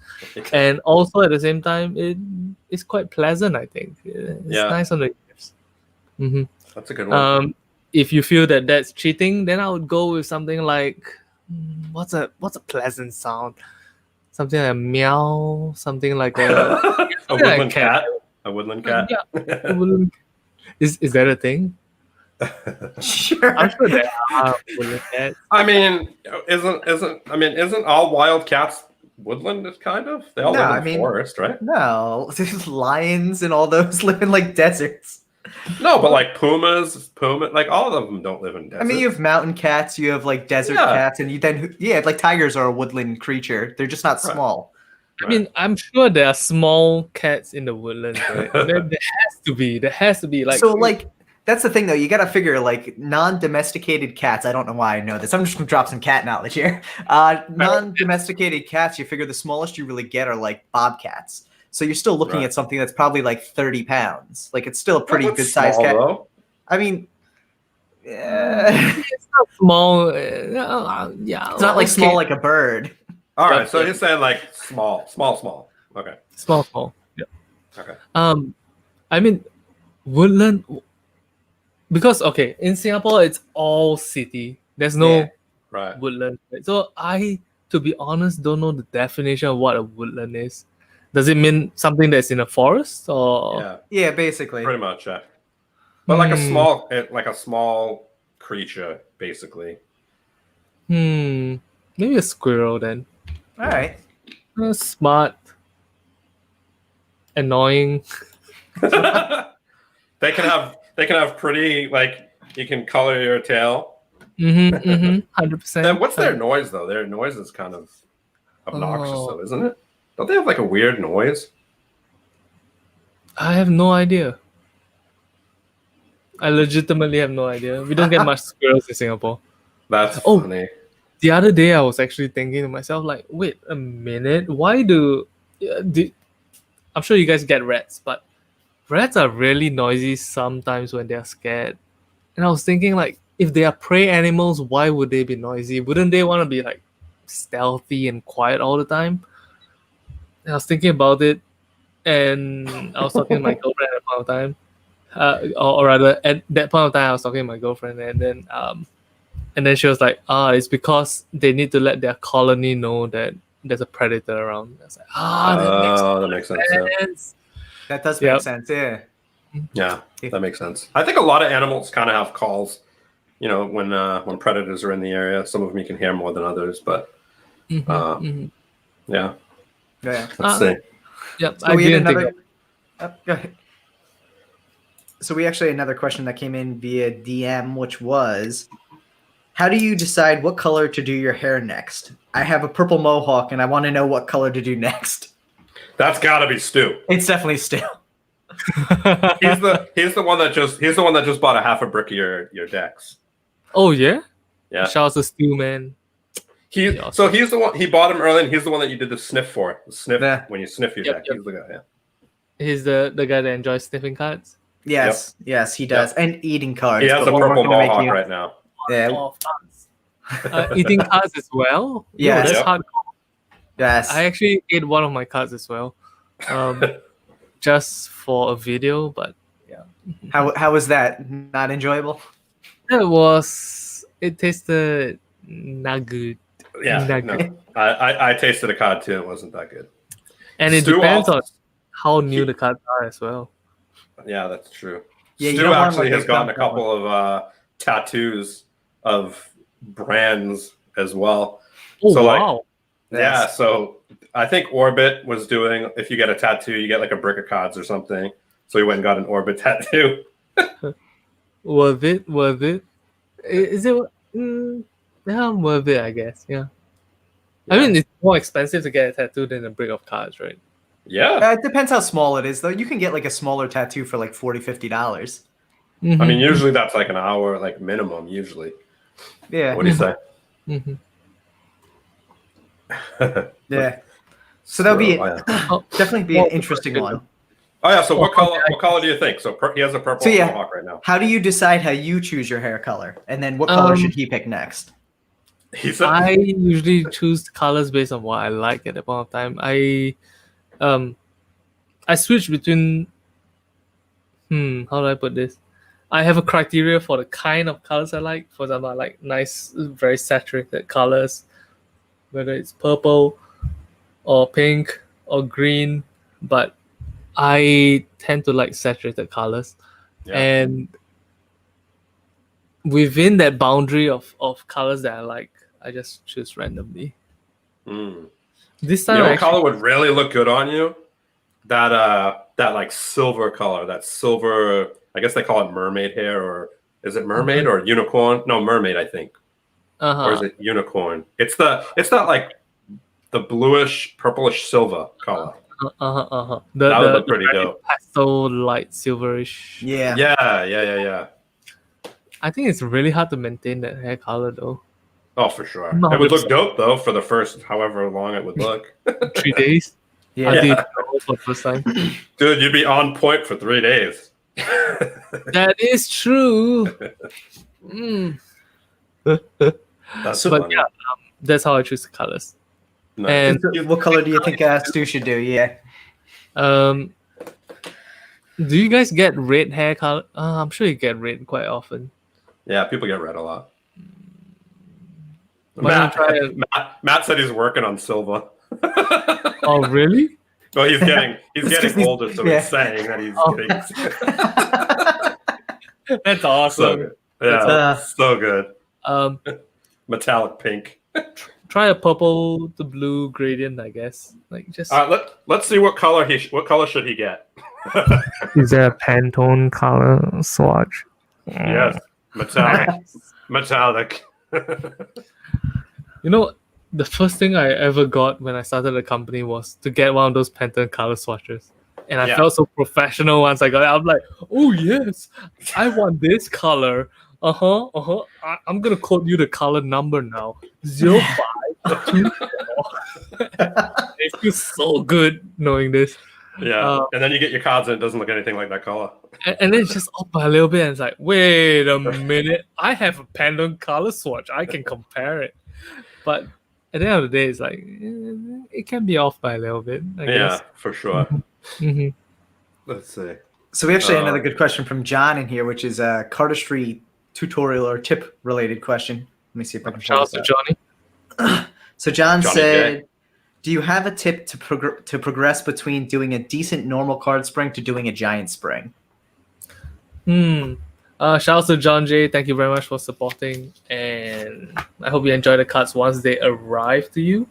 and also at the same time it's quite pleasant. I think it's nice on the ears. Mm-hmm. That's a good one. If you feel that that's cheating, then I would go with something like what's a pleasant sound? Something like a meow. Something like a woodland cat. A woodland cat. Yeah. Is that a thing? Sure. I'm sure there are woodland cats. I mean, isn't all wild cats woodland? Kind of. They all live in the forest, right? No, lions and all those live in like deserts. No, but like pumas, like all of them don't live in deserts. I mean, you have mountain cats, you have like desert cats, and like tigers are a woodland creature. They're just not small. I mean, I'm sure there are small cats in the woodlands. Right? there has to be like. So like. That's the thing, though. You got to figure, like, non-domesticated cats. I don't know why I know this. I'm just going to drop some cat knowledge here. Non-domesticated cats, you figure the smallest you really get are, like, bobcats. So you're still looking at something that's probably, like, 30 pounds. Like, it's still a pretty good-sized cat. Though. I mean... it's not small. Yeah. It's not, like, small like a bird. All right, so you're saying, like, small. Okay. Small. Yeah. Okay. I mean, woodland... Because in Singapore it's all city. There's no woodland. So I, to be honest, don't know the definition of what a woodland is. Does it mean something that's in a forest or? Yeah, basically. Pretty much, yeah. But like a small creature, basically. Maybe a squirrel then. All right. Smart. Annoying. They can have pretty, like, you can color your tail. 100%. Then what's their noise, though? Their noise is kind of obnoxious, though, isn't it? Don't they have, like, a weird noise? I have no idea. I legitimately have no idea. We don't get much squirrels in Singapore. That's funny. The other day, I was actually thinking to myself, like, wait a minute. Why do I'm sure you guys get rats, but rats are really noisy sometimes when they're scared. And I was thinking, like, if they are prey animals, why would they be noisy? Wouldn't they want to be, like, stealthy and quiet all the time? And I was thinking about it, and I was talking to my girlfriend at that point of time. Or rather, at that point of time, I was talking to my girlfriend, and then she was like, it's because they need to let their colony know that there's a predator around. I was like, that makes sense. Yeah. That does make sense, yeah. Yeah, that makes sense. I think a lot of animals kind of have calls, when predators are in the area. Some of them you can hear more than others, but yeah. Let's see. Yep, so we had another. Go ahead. So we actually had another question that came in via DM, which was, how do you decide what color to do your hair next? I have a purple mohawk, and I want to know what color to do next. That's got to be Stu. It's definitely Stu. He's the one that just bought a half a brick of your decks. Oh yeah. Yeah. Shout out to Stu, man. So he's the one. He bought him early, and he's the one that you did the sniff for. The sniff when you sniff your deck. Yep. He's the guy. Yeah. He's the guy that enjoys sniffing cards. Yes, he does, and eating cards. He has but a we're purple gonna make mohawk you- right now. Yeah. Oh, eating cards as well. Yes. That's Yep. hard. Yes. I actually ate one of my cards as well, just for a video. But yeah, How was that? Not enjoyable? it tasted not good. Yeah. Not No. good. I tasted a card too. It wasn't that good. And it Stu depends also- on how new the cards are as well. Yeah, that's true. Yeah, you Stu don't want, actually like, has a gotten a dumb couple of tattoos of brands as well. Oh So, like, wow! Yeah, Yes. so I think Orbit was doing, if you get a tattoo, you get like a brick of cards or something. So he went and got an Orbit tattoo. Worth it? Worth it? Is it? Yeah, worth it, I guess. Yeah. I mean, it's more expensive to get a tattoo than a brick of cards, right? Yeah. It depends how small it is, though. You can get like a smaller tattoo for like $40-$50. Mm-hmm. I mean, usually that's like an hour, like minimum, usually. Yeah. What do you say? Mm-hmm. Yeah. So that'll be Oh, definitely be an interesting one. yeah. So what color do you think? So he has a purple So, yeah. mohawk right now. How do you decide how you choose your hair color, and then what color should he pick next? He said, I usually choose colors based on what I like at the point of time. I switch between. How do I put this? I have a criteria for the kind of colors I like. For example, I like nice, very saturated colors, whether it's purple or pink or green. But I tend to like saturated colors, Yeah. and within that boundary of colors that I like, I just choose randomly. This You time, know I what actually, color would really look good on you? That like silver color. That silver, I guess they call it mermaid hair, or is it mermaid or unicorn? No, mermaid, I think. Or is it unicorn? It's that like the bluish, purplish silver color. That That would look pretty dope. pastel light silverish. Yeah. Yeah. I think it's really hard to maintain that hair color though. Oh, for sure. No, It would look 100%. dope though for the first however long it would look. 3 days. Yeah. I did for the first time. Dude, you'd be on point for 3 days. That is true. That's But funny. yeah, that's how I choose the colors. Nice. And So what color do you think Stu should do? Yeah. do you guys get red hair color? I'm sure you get red quite often. Yeah, people get red a lot. Why don't you try it? Matt said he's working on silver. Oh really? Well, he's getting It's 'cause he's- older, so yeah. he's saying that he's Oh. getting That's so awesome. good. Yeah, so good. Um, Metallic pink. try a purple to blue gradient, I guess. Like just. Let's see what color should he get? Is there a Pantone color swatch? Yes, metallic. You know, the first thing I ever got when I started the company was to get one of those Pantone color swatches. And I Yeah. felt so professional once I got it. I'm like, oh yes, I want this color. I'm gonna quote you the color number now. 0524. It feels so good knowing this. Yeah, and then you get your cards and it doesn't look anything like that color. And then it's just off by a little bit, and it's like, wait a minute, I have a Pantone color swatch. I can compare it. But at the end of the day, it's like it can be off by a little bit. I Yeah, guess. for sure. Mm-hmm. Let's see. So we actually have another good question from John in here, which is a cardistry tutorial or tip related question. Let me see if I can Shout pull out this to up. Johnny. So John Johnny said, J. do you have a tip to progress between doing a decent normal card spring to doing a giant spring? Shout out to John J. Thank you very much for supporting, and I hope you enjoy the cards once they arrive to you.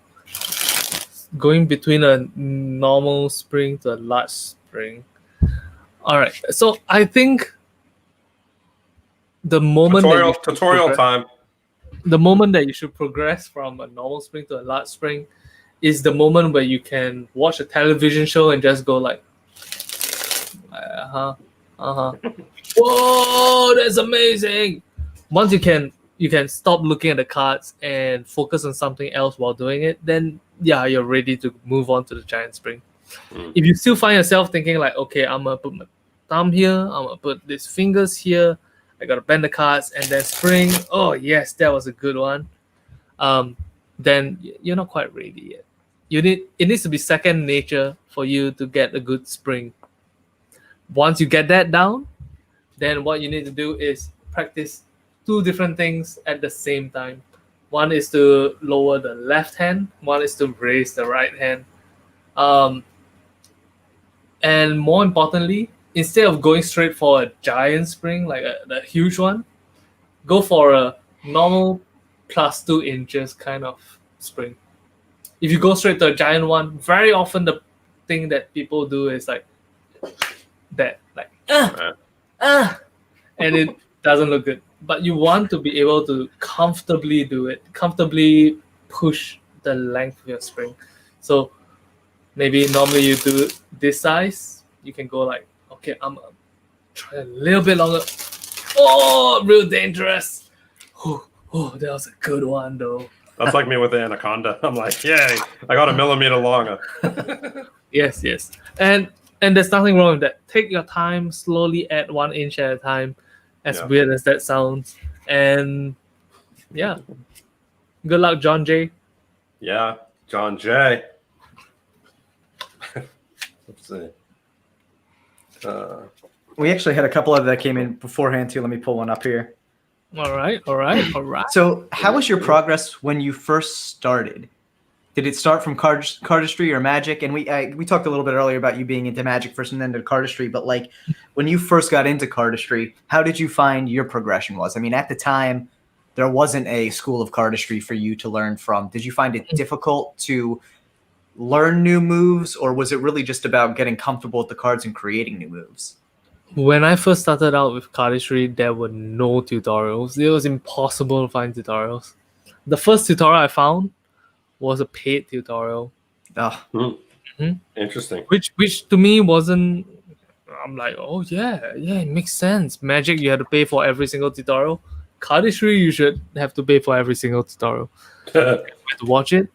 Going between a normal spring to a large spring. All right, so I think the moment Tutorial time. the moment that you should progress from a normal spring to a large spring is the moment where you can watch a television show and just go like, whoa, that's amazing. Once you can stop looking at the cards and focus on something else while doing it, then yeah, you're ready to move on to the giant spring. If you still find yourself thinking like, okay, I'm gonna put my thumb here, I'm gonna put these fingers here, I gotta bend the cards and then spring. Oh yes, that was a good one. Then you're not quite ready yet. It needs to be second nature for you to get a good spring. Once you get that down, then what you need to do is practice two different things at the same time. One is to lower the left hand, one is to raise the right hand. And more importantly, instead of going straight for a giant spring, like the huge one, go for a normal plus 2 inches kind of spring. If you go straight to a giant one, very often the thing that people do is like that, like and it doesn't look good. But you want to be able to comfortably do it, comfortably push the length of your spring. So maybe normally you do this size, you can go like, okay, I'm gonna try a little bit longer. Oh, real dangerous. Oh, that was a good one though. That's like me with the anaconda. I'm like, yay, I got a millimeter longer. Yes. And there's nothing wrong with that. Take your time, slowly add 1 inch at a time, as weird as that sounds. And yeah. Good luck, John J. Yeah, John J. Let's see. We actually had a couple of that came in beforehand too. Let me pull one up here. All right. So how was your progress when you first started? Did it start from cardistry or magic? And we talked a little bit earlier about you being into magic first and then to cardistry, but like when you first got into cardistry, how did you find your progression was? I mean, at the time, there wasn't a school of cardistry for you to learn from. Did you find it difficult to learn new moves, or was it really just about getting comfortable with the cards and creating new moves? When I first started out with cardistry, there were no tutorials. It was impossible to find tutorials. The first tutorial I found was a paid tutorial. Interesting. Which to me wasn't. I'm like, oh yeah, it makes sense. Magic, you had to pay for every single tutorial. Cardistry, you should have to pay for every single tutorial. To watch it,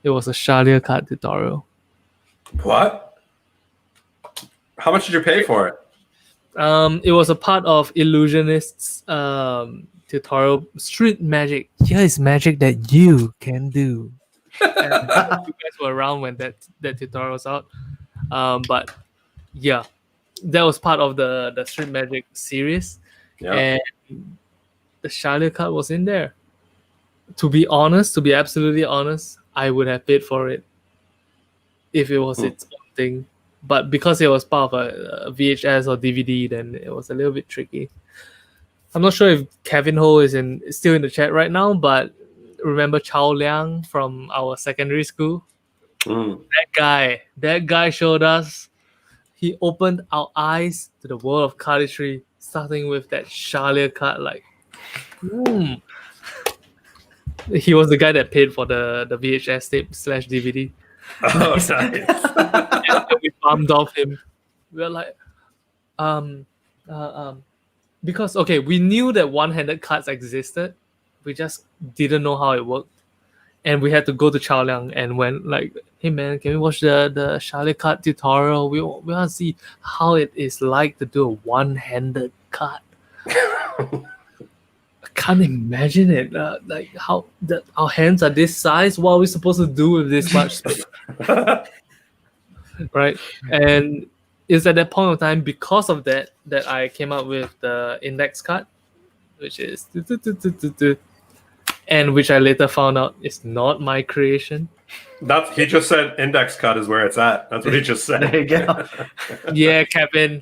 it was a Charlier card tutorial. What? How much did you pay for it? It was a part of Illusionist's tutorial. Street magic. Here is magic that you can do. And you guys were around when that tutorial was out. But yeah, that was part of the Street Magic series. Yeah. And the Charlier card was in there. To be absolutely honest, I would have paid for it if it was its own thing. But because it was part of a VHS or DVD, then it was a little bit tricky. I'm not sure if Kevin Ho is still in the chat right now, but remember Chao Liang from our secondary school? That guy showed us. He opened our eyes to the world of cardistry, starting with that Charlier card. Like, he was the guy that paid for the VHS tape / DVD. Oh, nice. And we bummed off him. We were like, because we knew that one-handed cards existed, we just didn't know how it worked, and we had to go to Chao Liang and went like, hey man, can we watch the Charlier card tutorial? We want to see how it is like to do a one-handed card. I can't imagine it. Like how our hands are this size. What are we supposed to do with this much space? Right? And it's at that point of time, because of that I came up with the index card, which is and which I later found out is not my creation. He just said index card is where it's at. That's what he just said. There you go. Yeah, Kevin.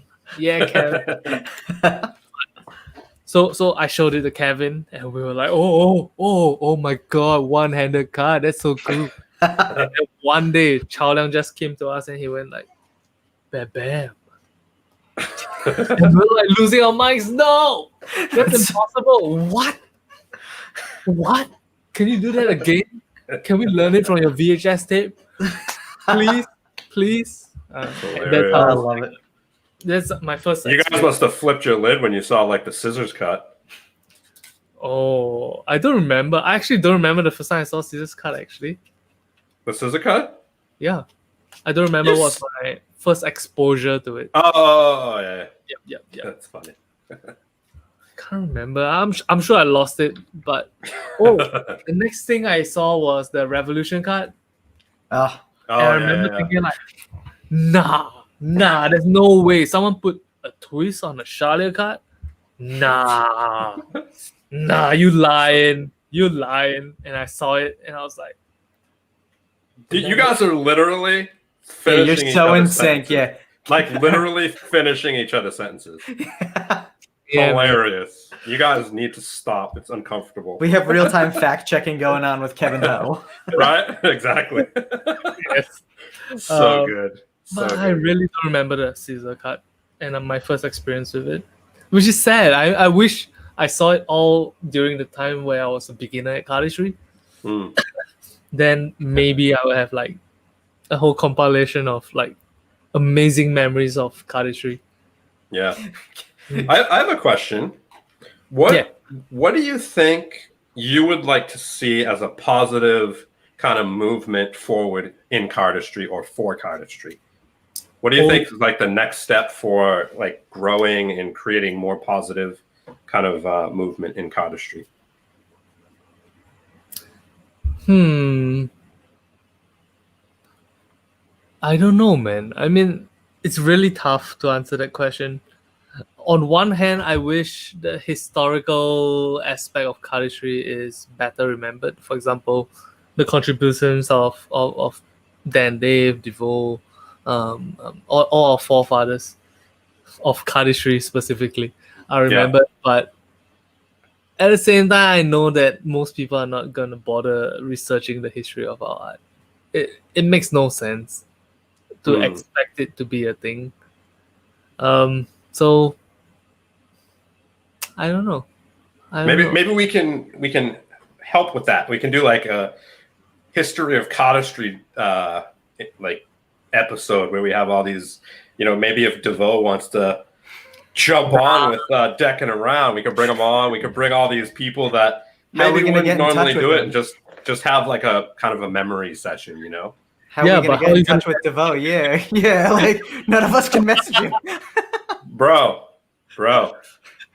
So I showed it to Kevin, and we were like, oh my god, one-handed card, that's so cool. And then one day, Chao Liang just came to us and he went like, bam. And we were like losing our minds. No, that's impossible. What? Can you do that again? Can we learn it from your VHS tape? Please. That's hilarious. I how love it. that's my first. You guys experience. must have flipped your lid when you saw like the scissors cut. Oh, I don't remember. I actually don't remember the first time I saw scissors cut. Actually, The scissor cut? yeah, I don't remember Yes. what my first exposure to it. Oh, yeah. Yep. That's funny. Can't remember. I'm sure I lost it, but the next thing I saw was the Revolution card. Oh, And I remember thinking like, nah, there's no way someone put a twist on a Charlotte card. Nah, you lying. And I saw it and I was like, You guys are literally yeah, finishing you're each so in other's sync. sentences. Like literally finishing each other's sentences. Yeah. yeah, man. Hilarious. You guys need to stop. It's uncomfortable. We have real-time fact-checking going on with Kevin Ho. Right? Exactly. Yes. So good. So But good. I really don't remember the Caesar cut and my first experience with it, which is sad. I wish I saw it all during the time where I was a beginner at cardistry. Mm. Then maybe I would have like a whole compilation of like amazing memories of cardistry. Yeah. I have a question. What Yeah. What do you think you would like to see as a positive kind of movement forward in cardistry or for cardistry? What do you think is like the next step for like growing and creating more positive kind of movement in cardistry? I don't know, man. I mean, it's really tough to answer that question. On one hand, I wish the historical aspect of cardistry is better remembered. For example, the contributions of Dan, Dave, DeVoe, all our forefathers of cardistry specifically are remembered. But at the same time, I know that most people are not going to bother researching the history of our art. It makes no sense to expect it to be a thing. So I don't know. Maybe we can help with that. We can do like a history of cardistry like episode where we have all these, maybe if DeVoe wants to jump on with Deckin Around, we could bring them on. We could bring all these people that maybe wouldn't normally do it and just have like a kind of a memory session, How are we going to get in touch with DeVoe? Yeah, like none of us can message him. Bro,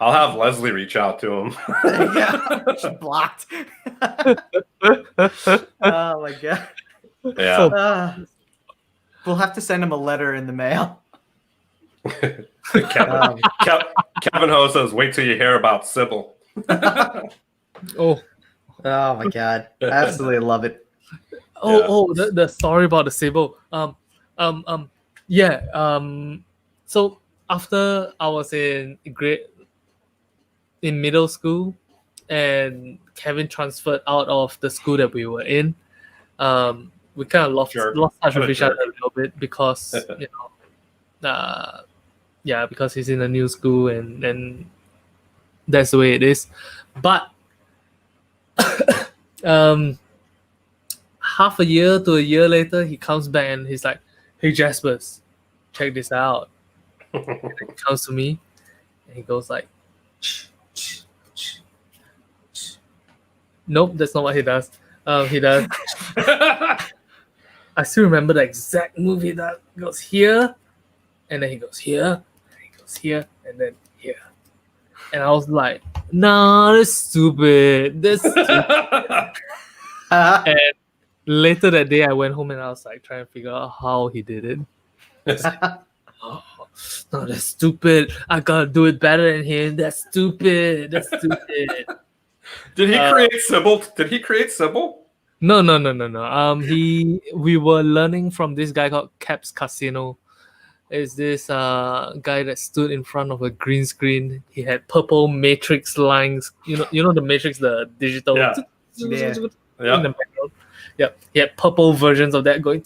I'll have Leslie reach out to him. Yeah, she's blocked. Oh my god. Yeah. We'll have to send him a letter in the mail. Kevin Ho says, "Wait till you hear about Sybil." Oh my god, I absolutely love it. The story about the Sybil. So after I was in middle school, and Kevin transferred out of the school that we were in, we kind of lost touch with each other a little bit because because he's in a new school and that's the way it is. But half a year to a year later, he comes back and he's like, "Hey Jaspas, check this out." And he comes to me and he goes like, nope, that's not what he does. He does. I still remember the exact move he does. He goes here, and then he goes here, and he goes here, and then here. And I was like, "Nah, that's stupid. That's stupid." And later that day, I went home and I was like trying to figure out how he did it. No, that's stupid. I gotta do it better than him. That's stupid. Did he create Sybil? Did he create Sybil? No. We were learning from this guy called Caps Casino. It's this guy that stood in front of a green screen. He had purple matrix lines. You know the matrix, the digital. Yeah. In the background. Yeah. He had purple versions of that going,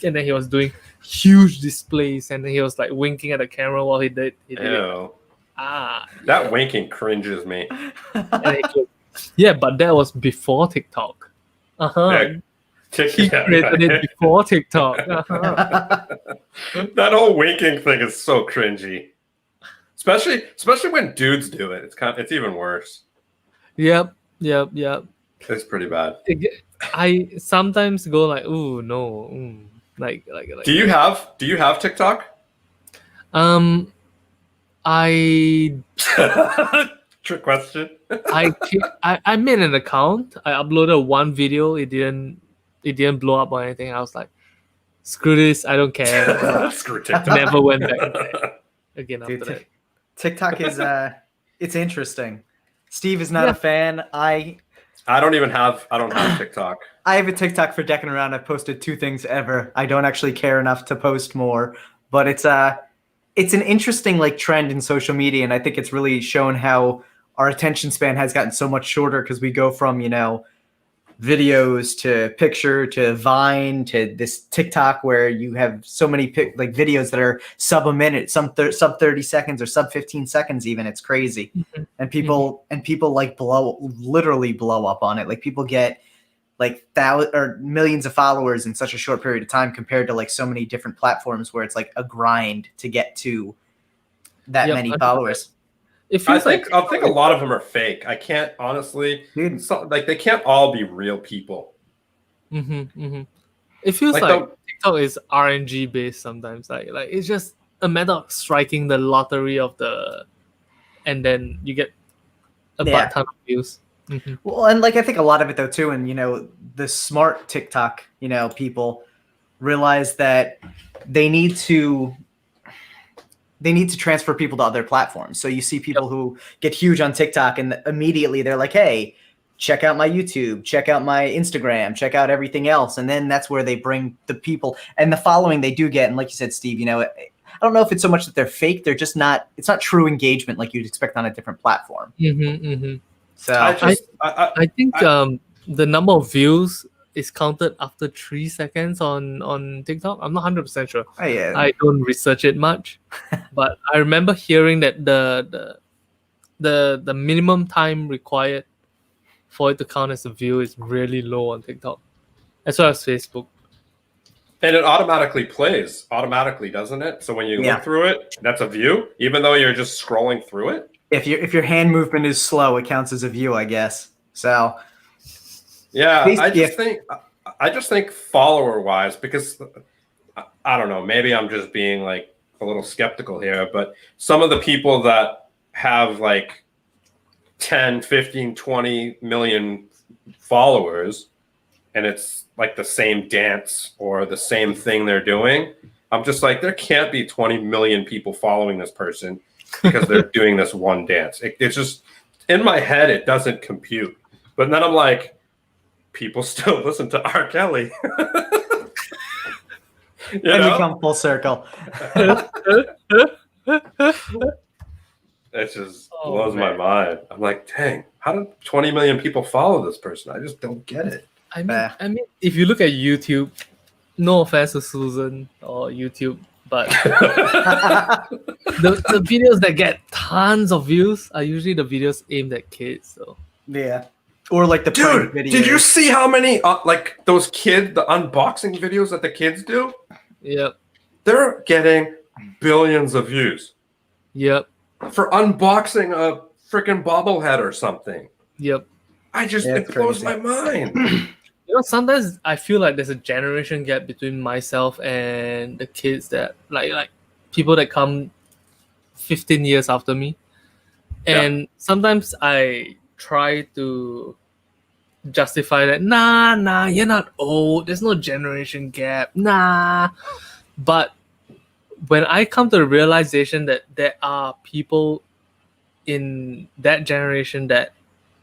and then he was doing huge displays, and then he was like winking at the camera while he did it. That winking cringes me. Yeah, but that was before TikTok. Uh-huh. He Yeah, created it before TikTok. Uh-huh. That whole winking thing is so cringy. Especially when dudes do it. It's even worse. Yep. It's pretty bad. I sometimes go like, ooh, no. Like Do you have TikTok? I Trick question. I made an account. I uploaded one video. It didn't blow up or anything. I was like, screw this. I don't care. Screw I've TikTok. never went back again after Dude, that. TikTok is it's interesting. Steve is not a fan. I don't have TikTok. I have a TikTok for Deckin Around. I've posted 2 things ever. I don't actually care enough to post more, but it's an interesting like trend in social media, and I think it's really shown how our attention span has gotten so much shorter because we go from, videos to picture to Vine to this TikTok where you have so many videos that are sub a minute, sub 30 seconds or sub 15 seconds even. It's crazy. Mm-hmm. And people like literally blow up on it. Like people get like thousands or millions of followers in such a short period of time compared to like so many different platforms where it's like a grind to get to that many followers. I think a lot of them are fake. I can't honestly, dude. They can't all be real people. It feels like TikTok is RNG based sometimes. Like it's just a matter of striking the lottery of and then you get a butt ton of views. Well, and like I think a lot of it though too, and the smart TikTok people realize that they need to transfer people to other platforms. So you see people who get huge on TikTok and immediately they're like, hey, check out my YouTube, check out my Instagram, check out everything else. And then that's where they bring the people and the following they do get. And like you said, Steve, I don't know if it's so much that they're fake. They're just it's not true engagement like you'd expect on a different platform. So I think the number of views is counted after 3 seconds on TikTok. I'm not 100% sure. Oh, yeah. I don't research it much, but I remember hearing that the minimum time required for it to count as a view is really low on TikTok, as well as Facebook. And it automatically plays, doesn't it? So when you look through it, that's a view, even though you're just scrolling through it. If your hand movement is slow, it counts as a view, I guess. So. Yeah, I just think follower-wise, because I don't know, maybe I'm just being like a little skeptical here, but some of the people that have like 10, 15, 20 million followers, and it's like the same dance or the same thing they're doing, I'm just like, there can't be 20 million people following this person because they're doing this one dance. It's just, in my head, it doesn't compute. But then I'm like, people still listen to R. Kelly. And we come full circle. It just blows my mind. I'm like, dang, how do 20 million people follow this person? I just don't get it. I mean, if you look at YouTube, no offense to Susan or YouTube, but the videos that get tons of views are usually the videos aimed at kids. So yeah. Or like the dude, videos. Did you see how many like those the unboxing videos that the kids do? Yep. They're getting billions of views. Yep. For unboxing a freaking bobblehead or something. Yep. It blows my mind. Sometimes I feel like there's a generation gap between myself and the kids that like people that come 15 years after me. And sometimes I try to justify that, nah, you're not old, there's no generation gap, nah. But when I come to the realization that there are people in that generation that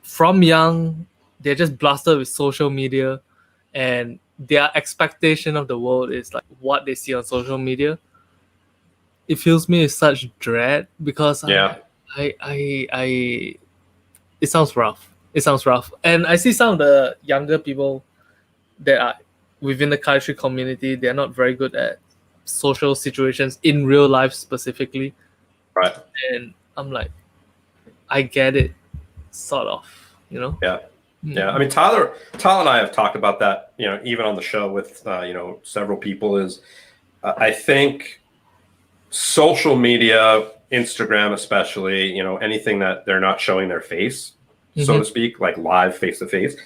from young they're just blasted with social media and their expectation of the world is like what they see on social media, it fills me with such dread because it sounds rough. And I see some of the younger people that are within the cardistry community, they're not very good at social situations in real life specifically. Right. And I'm like, I get it, sort of, Yeah. Yeah, I mean Tyler and I have talked about that, even on the show with several people. Is I think social media, Instagram especially, anything that they're not showing their face, so to speak, like live face to face.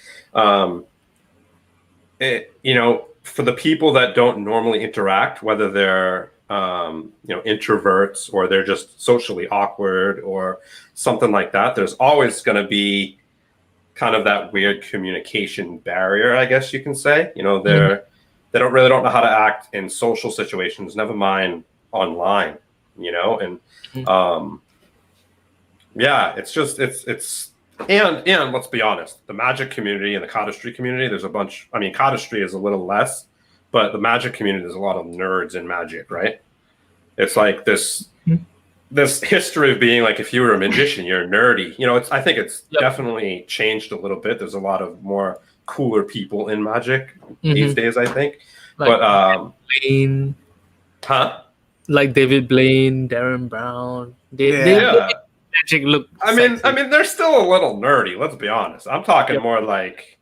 For the people that don't normally interact, whether they're introverts or they're just socially awkward or something like that, there's always going to be kind of that weird communication barrier, I guess you can say. They don't know how to act in social situations, never mind online, and and let's be honest, the magic community and the cardistry community, there's a bunch. I mean, cardistry is a little less, but the magic community, there's a lot of nerds in magic, right? It's like this history of being like, if you were a magician, you're nerdy. I think it's definitely changed a little bit. There's a lot of more cooler people in magic these days, I think. Like But Blaine, like David Blaine, Darren Brown. They magic look. I mean, they're still a little nerdy. Let's be honest. I'm talking more like,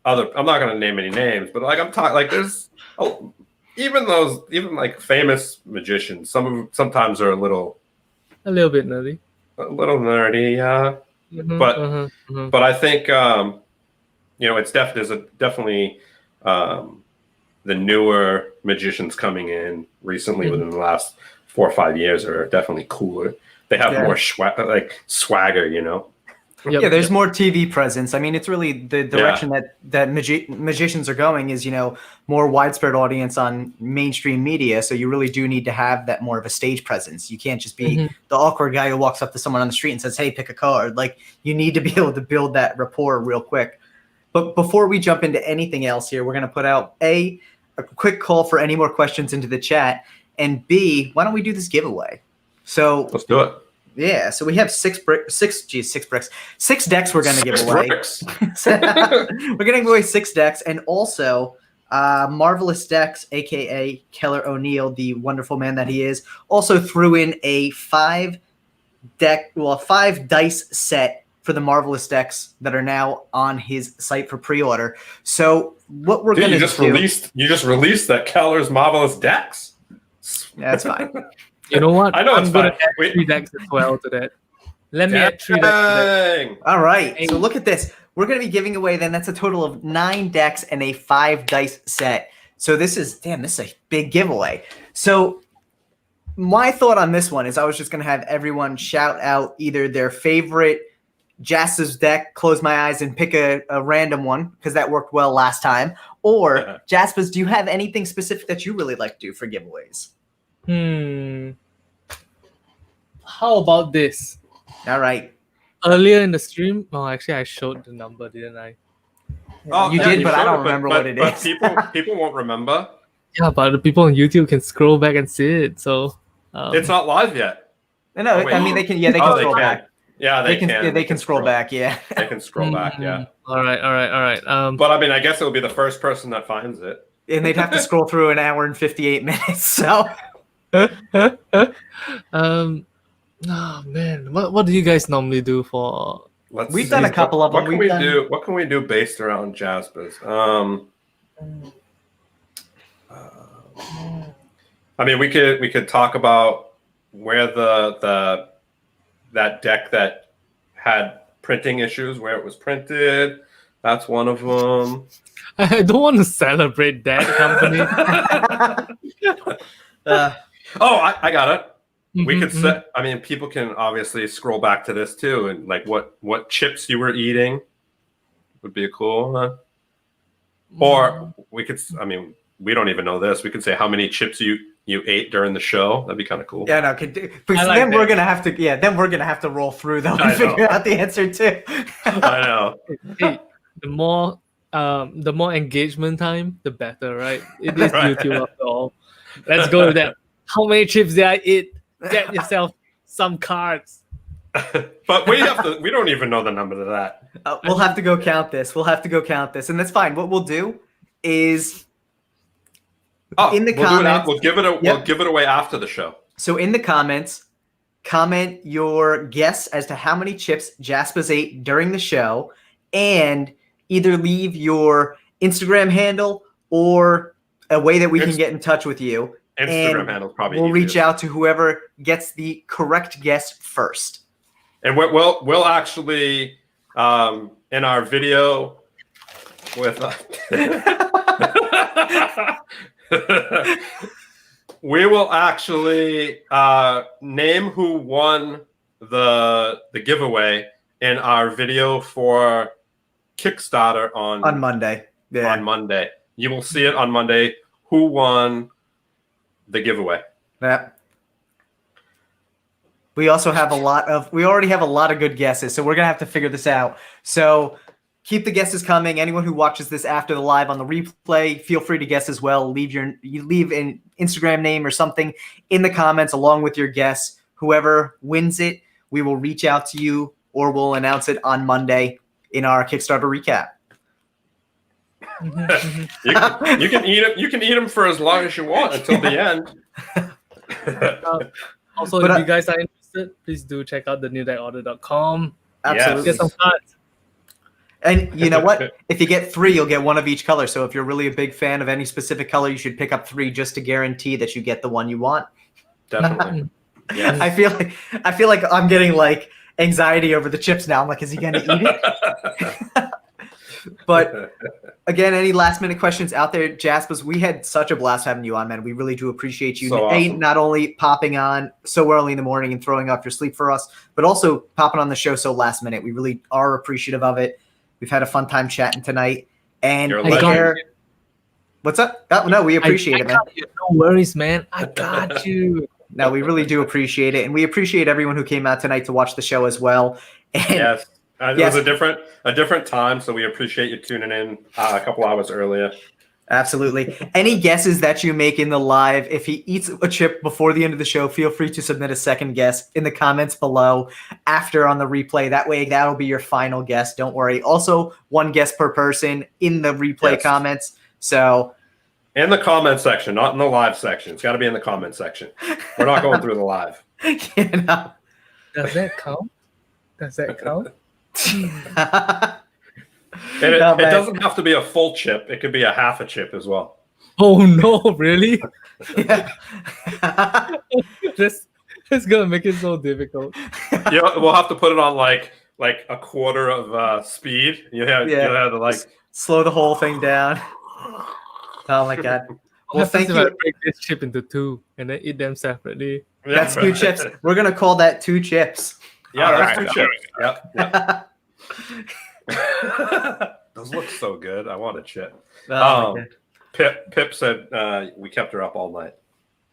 other. I'm not going to name any names, but like I'm talking like there's even like famous magicians. Sometimes are a little bit nerdy. Yeah. But I think it's definitely the newer magicians coming in recently within the last 4 or 5 years are definitely cooler. They have more swagger, Yeah, there's more TV presence. I mean, it's really the direction that magicians are going is, more widespread audience on mainstream media. So you really do need to have that more of a stage presence. You can't just be the awkward guy who walks up to someone on the street and says, "Hey, pick a card." Like, you need to be able to build that rapport real quick. But before we jump into anything else here, we're going to put out a quick call for any more questions into the chat, and B, why don't we do this giveaway? So let's do it. Yeah, so we have 6 decks we're going to give away. We're going to give away 6 decks, and also Marvelous Decks, a.k.a. Keller O'Neill, the wonderful man that he is, also threw in a 5 dice set for the Marvelous Decks that are now on his site for pre-order. So what we're going to do... You just released that Keller's Marvelous Decks? That's fine. You know what? I know I'm it's going fine. to add 3 decks as well to that. Let me add 3 decks to that. All right. So look at this. We're going to be giving away then. That's a total of 9 decks and a 5 dice set. So this is a big giveaway. So my thought on this one is I was just going to have everyone shout out either their favorite Jaspas deck, close my eyes and pick a random one because that worked well last time. Or Jaspas, do you have anything specific that you really like to do for giveaways? How about this? All right. Earlier in the stream, actually, I showed the number, didn't I? You did, but I don't remember what it is. People won't remember. Yeah, but the people on YouTube can scroll back and see it. So it's not live yet. No, I mean they can. Yeah, they can scroll back. Yeah, they can. Yeah, they can scroll back. Yeah, they can scroll back. Yeah. All right. But I mean, I guess it will be the first person that finds it, and they'd have to scroll through an hour and 58 minutes. So. Oh man, what do you guys normally do for? We've done a couple of them. What can we do based around Jaspas? I mean, we could talk about where that deck that had printing issues, where it was printed. That's one of them. I don't want to celebrate that company. I got it. We could set. I mean, people can obviously scroll back to this too, and like what chips you were eating would be cool. Huh? Or we could. I mean, we don't even know this. We could say how many chips you ate during the show. That'd be kind of cool. Yeah, no. Then we're gonna have to. Yeah, then we're gonna have to roll through them and figure out the answer too. I know. Hey, the more engagement time, the better, right? It is YouTube after all. Let's go with that. How many chips did I eat? Get yourself some cards. But we don't even know the number to that. We'll have to go count this. And that's fine. What we'll do is in the comments. We'll give it away after the show. So in the comments, comment your guess as to how many chips Jaspas ate during the show, and either leave your Instagram handle or a way that we can get in touch with you. Instagram handle probably. We'll easiest. reach out to whoever gets the correct guess first. And we'll actually in our video with we will actually name who won the giveaway in our video for Kickstarter on Monday. Yeah. On Monday. You will see it on Monday who won the giveaway. Yeah. We also have we already have a lot of good guesses, so we're going to have to figure this out. So keep the guesses coming. Anyone who watches this after the live on the replay, feel free to guess as well. Leave an Instagram name or something in the comments along with your guess. Whoever wins it, we will reach out to you or we'll announce it on Monday in our Kickstarter recap. you can eat it. You can eat them for as long as you want until the end. Also, if you guys are interested, please do check out the newdeckorder.com. Absolutely. Get some cards. And you know what? If you get 3, you'll get one of each color. So if you're really a big fan of any specific color, you should pick up 3 just to guarantee that you get the one you want. Definitely. Yeah. I feel like I'm getting like anxiety over the chips now. I'm like, is he going to eat it? But again, any last minute questions out there, Jaspas? We had such a blast having you on, man. We really do appreciate you. So awesome. Not only popping on so early in the morning and throwing off your sleep for us, but also popping on the show so last minute. We really are appreciative of it. We've had a fun time chatting tonight. And what's up? Oh, no, we appreciate it, man. No worries, man. I got you. No, we really do appreciate it. And we appreciate everyone who came out tonight to watch the show as well. And yes. It was a different time, so we appreciate you tuning in a couple hours earlier. Absolutely. Any guesses that you make in the live, if he eats a chip before the end of the show, feel free to submit a second guess in the comments below after on the replay. That way, that'll be your final guess. Don't worry. Also, 1 guess per person in the replay comments. So, in the comment section, not in the live section. It's got to be in the comment section. We're not going through the live. You know. Does that count? It doesn't have to be a full chip. It could be a half a chip as well. Oh no, really? Yeah. This is gonna make it so difficult. Yeah, we'll have to put it on like a quarter of speed. You have to like slow the whole thing down. Oh my god. Well, thank you. Break this chip into 2 and then eat them separately. That's 2 chips. We're gonna call that 2 chips. Yeah, that's 2 chips. Yep. Those look so good. I want a chip. Pip said we kept her up all night.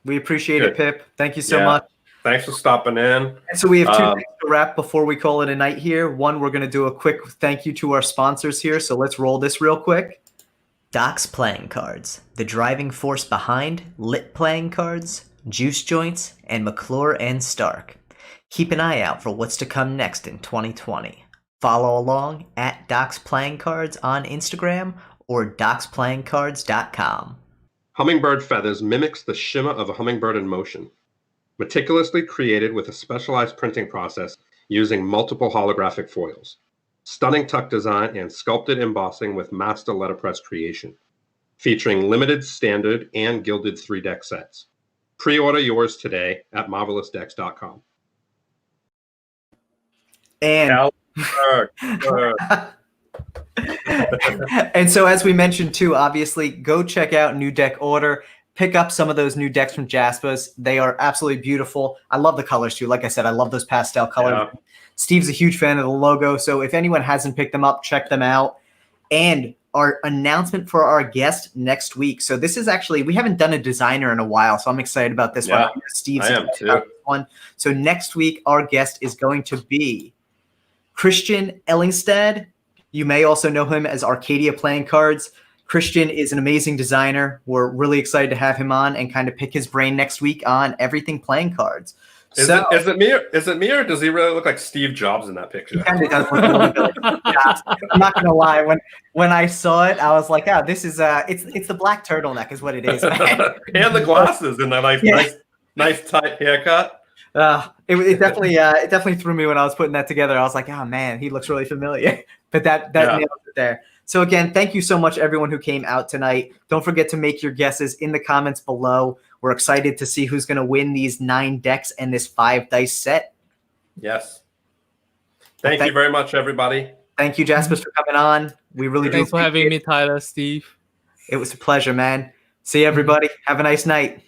We appreciate it, Pip. Thank you so much. Thanks for stopping in. And so we have 2 things to wrap before we call it a night here. One, we're going to do a quick thank you to our sponsors here. So let's roll this real quick. Doc's Playing Cards, the driving force behind Lit Playing Cards, Juice Joints, and McClure and Stark. Keep an eye out for what's to come next in 2020. Follow along at Doc's Playing Cards on Instagram or docsplayingcards.com. Hummingbird Feathers mimics the shimmer of a hummingbird in motion. Meticulously created with a specialized printing process using multiple holographic foils. Stunning tuck design and sculpted embossing with master letterpress creation. Featuring limited, standard, and gilded 3-deck sets. Pre-order yours today at marvelousdecks.com. And and so as we mentioned too, obviously go check out New Deck Order, pick up some of those new decks from Jaspas. They are absolutely beautiful. I love the colors too. Like I said, I love those pastel colors. Yeah. Steve's a huge fan of the logo, so if anyone hasn't picked them up, check them out. And our announcement for our guest next week. So this is actually, we haven't done a designer in a while, so I'm excited about this one. Steve's I am too. One. So next week our guest is going to be Christian Ellingstad. You may also know him as Arcadia Playing Cards. Christian is an amazing designer. We're really excited to have him on and kind of pick his brain next week on everything playing cards. Is it me or does he really look like Steve Jobs in that picture? He kind of does look a little bit like Jobs. I'm not gonna lie. When I saw it, I was like, "Oh, this is it's the black turtleneck is what it is." Man. And the glasses and the nice tight haircut. It definitely threw me when I was putting that together. I was like, oh man, he looks really familiar. But that nails it there. So again, thank you so much everyone who came out tonight. Don't forget to make your guesses in the comments below. We're excited to see who's going to win these 9 decks and this 5 dice set. Yes. Thank you very much, everybody. Thank you, Jaspas, for coming on. We really Thanks do. for having me, Tyler, Steve. It was a pleasure, man. See you, everybody. Have a nice night.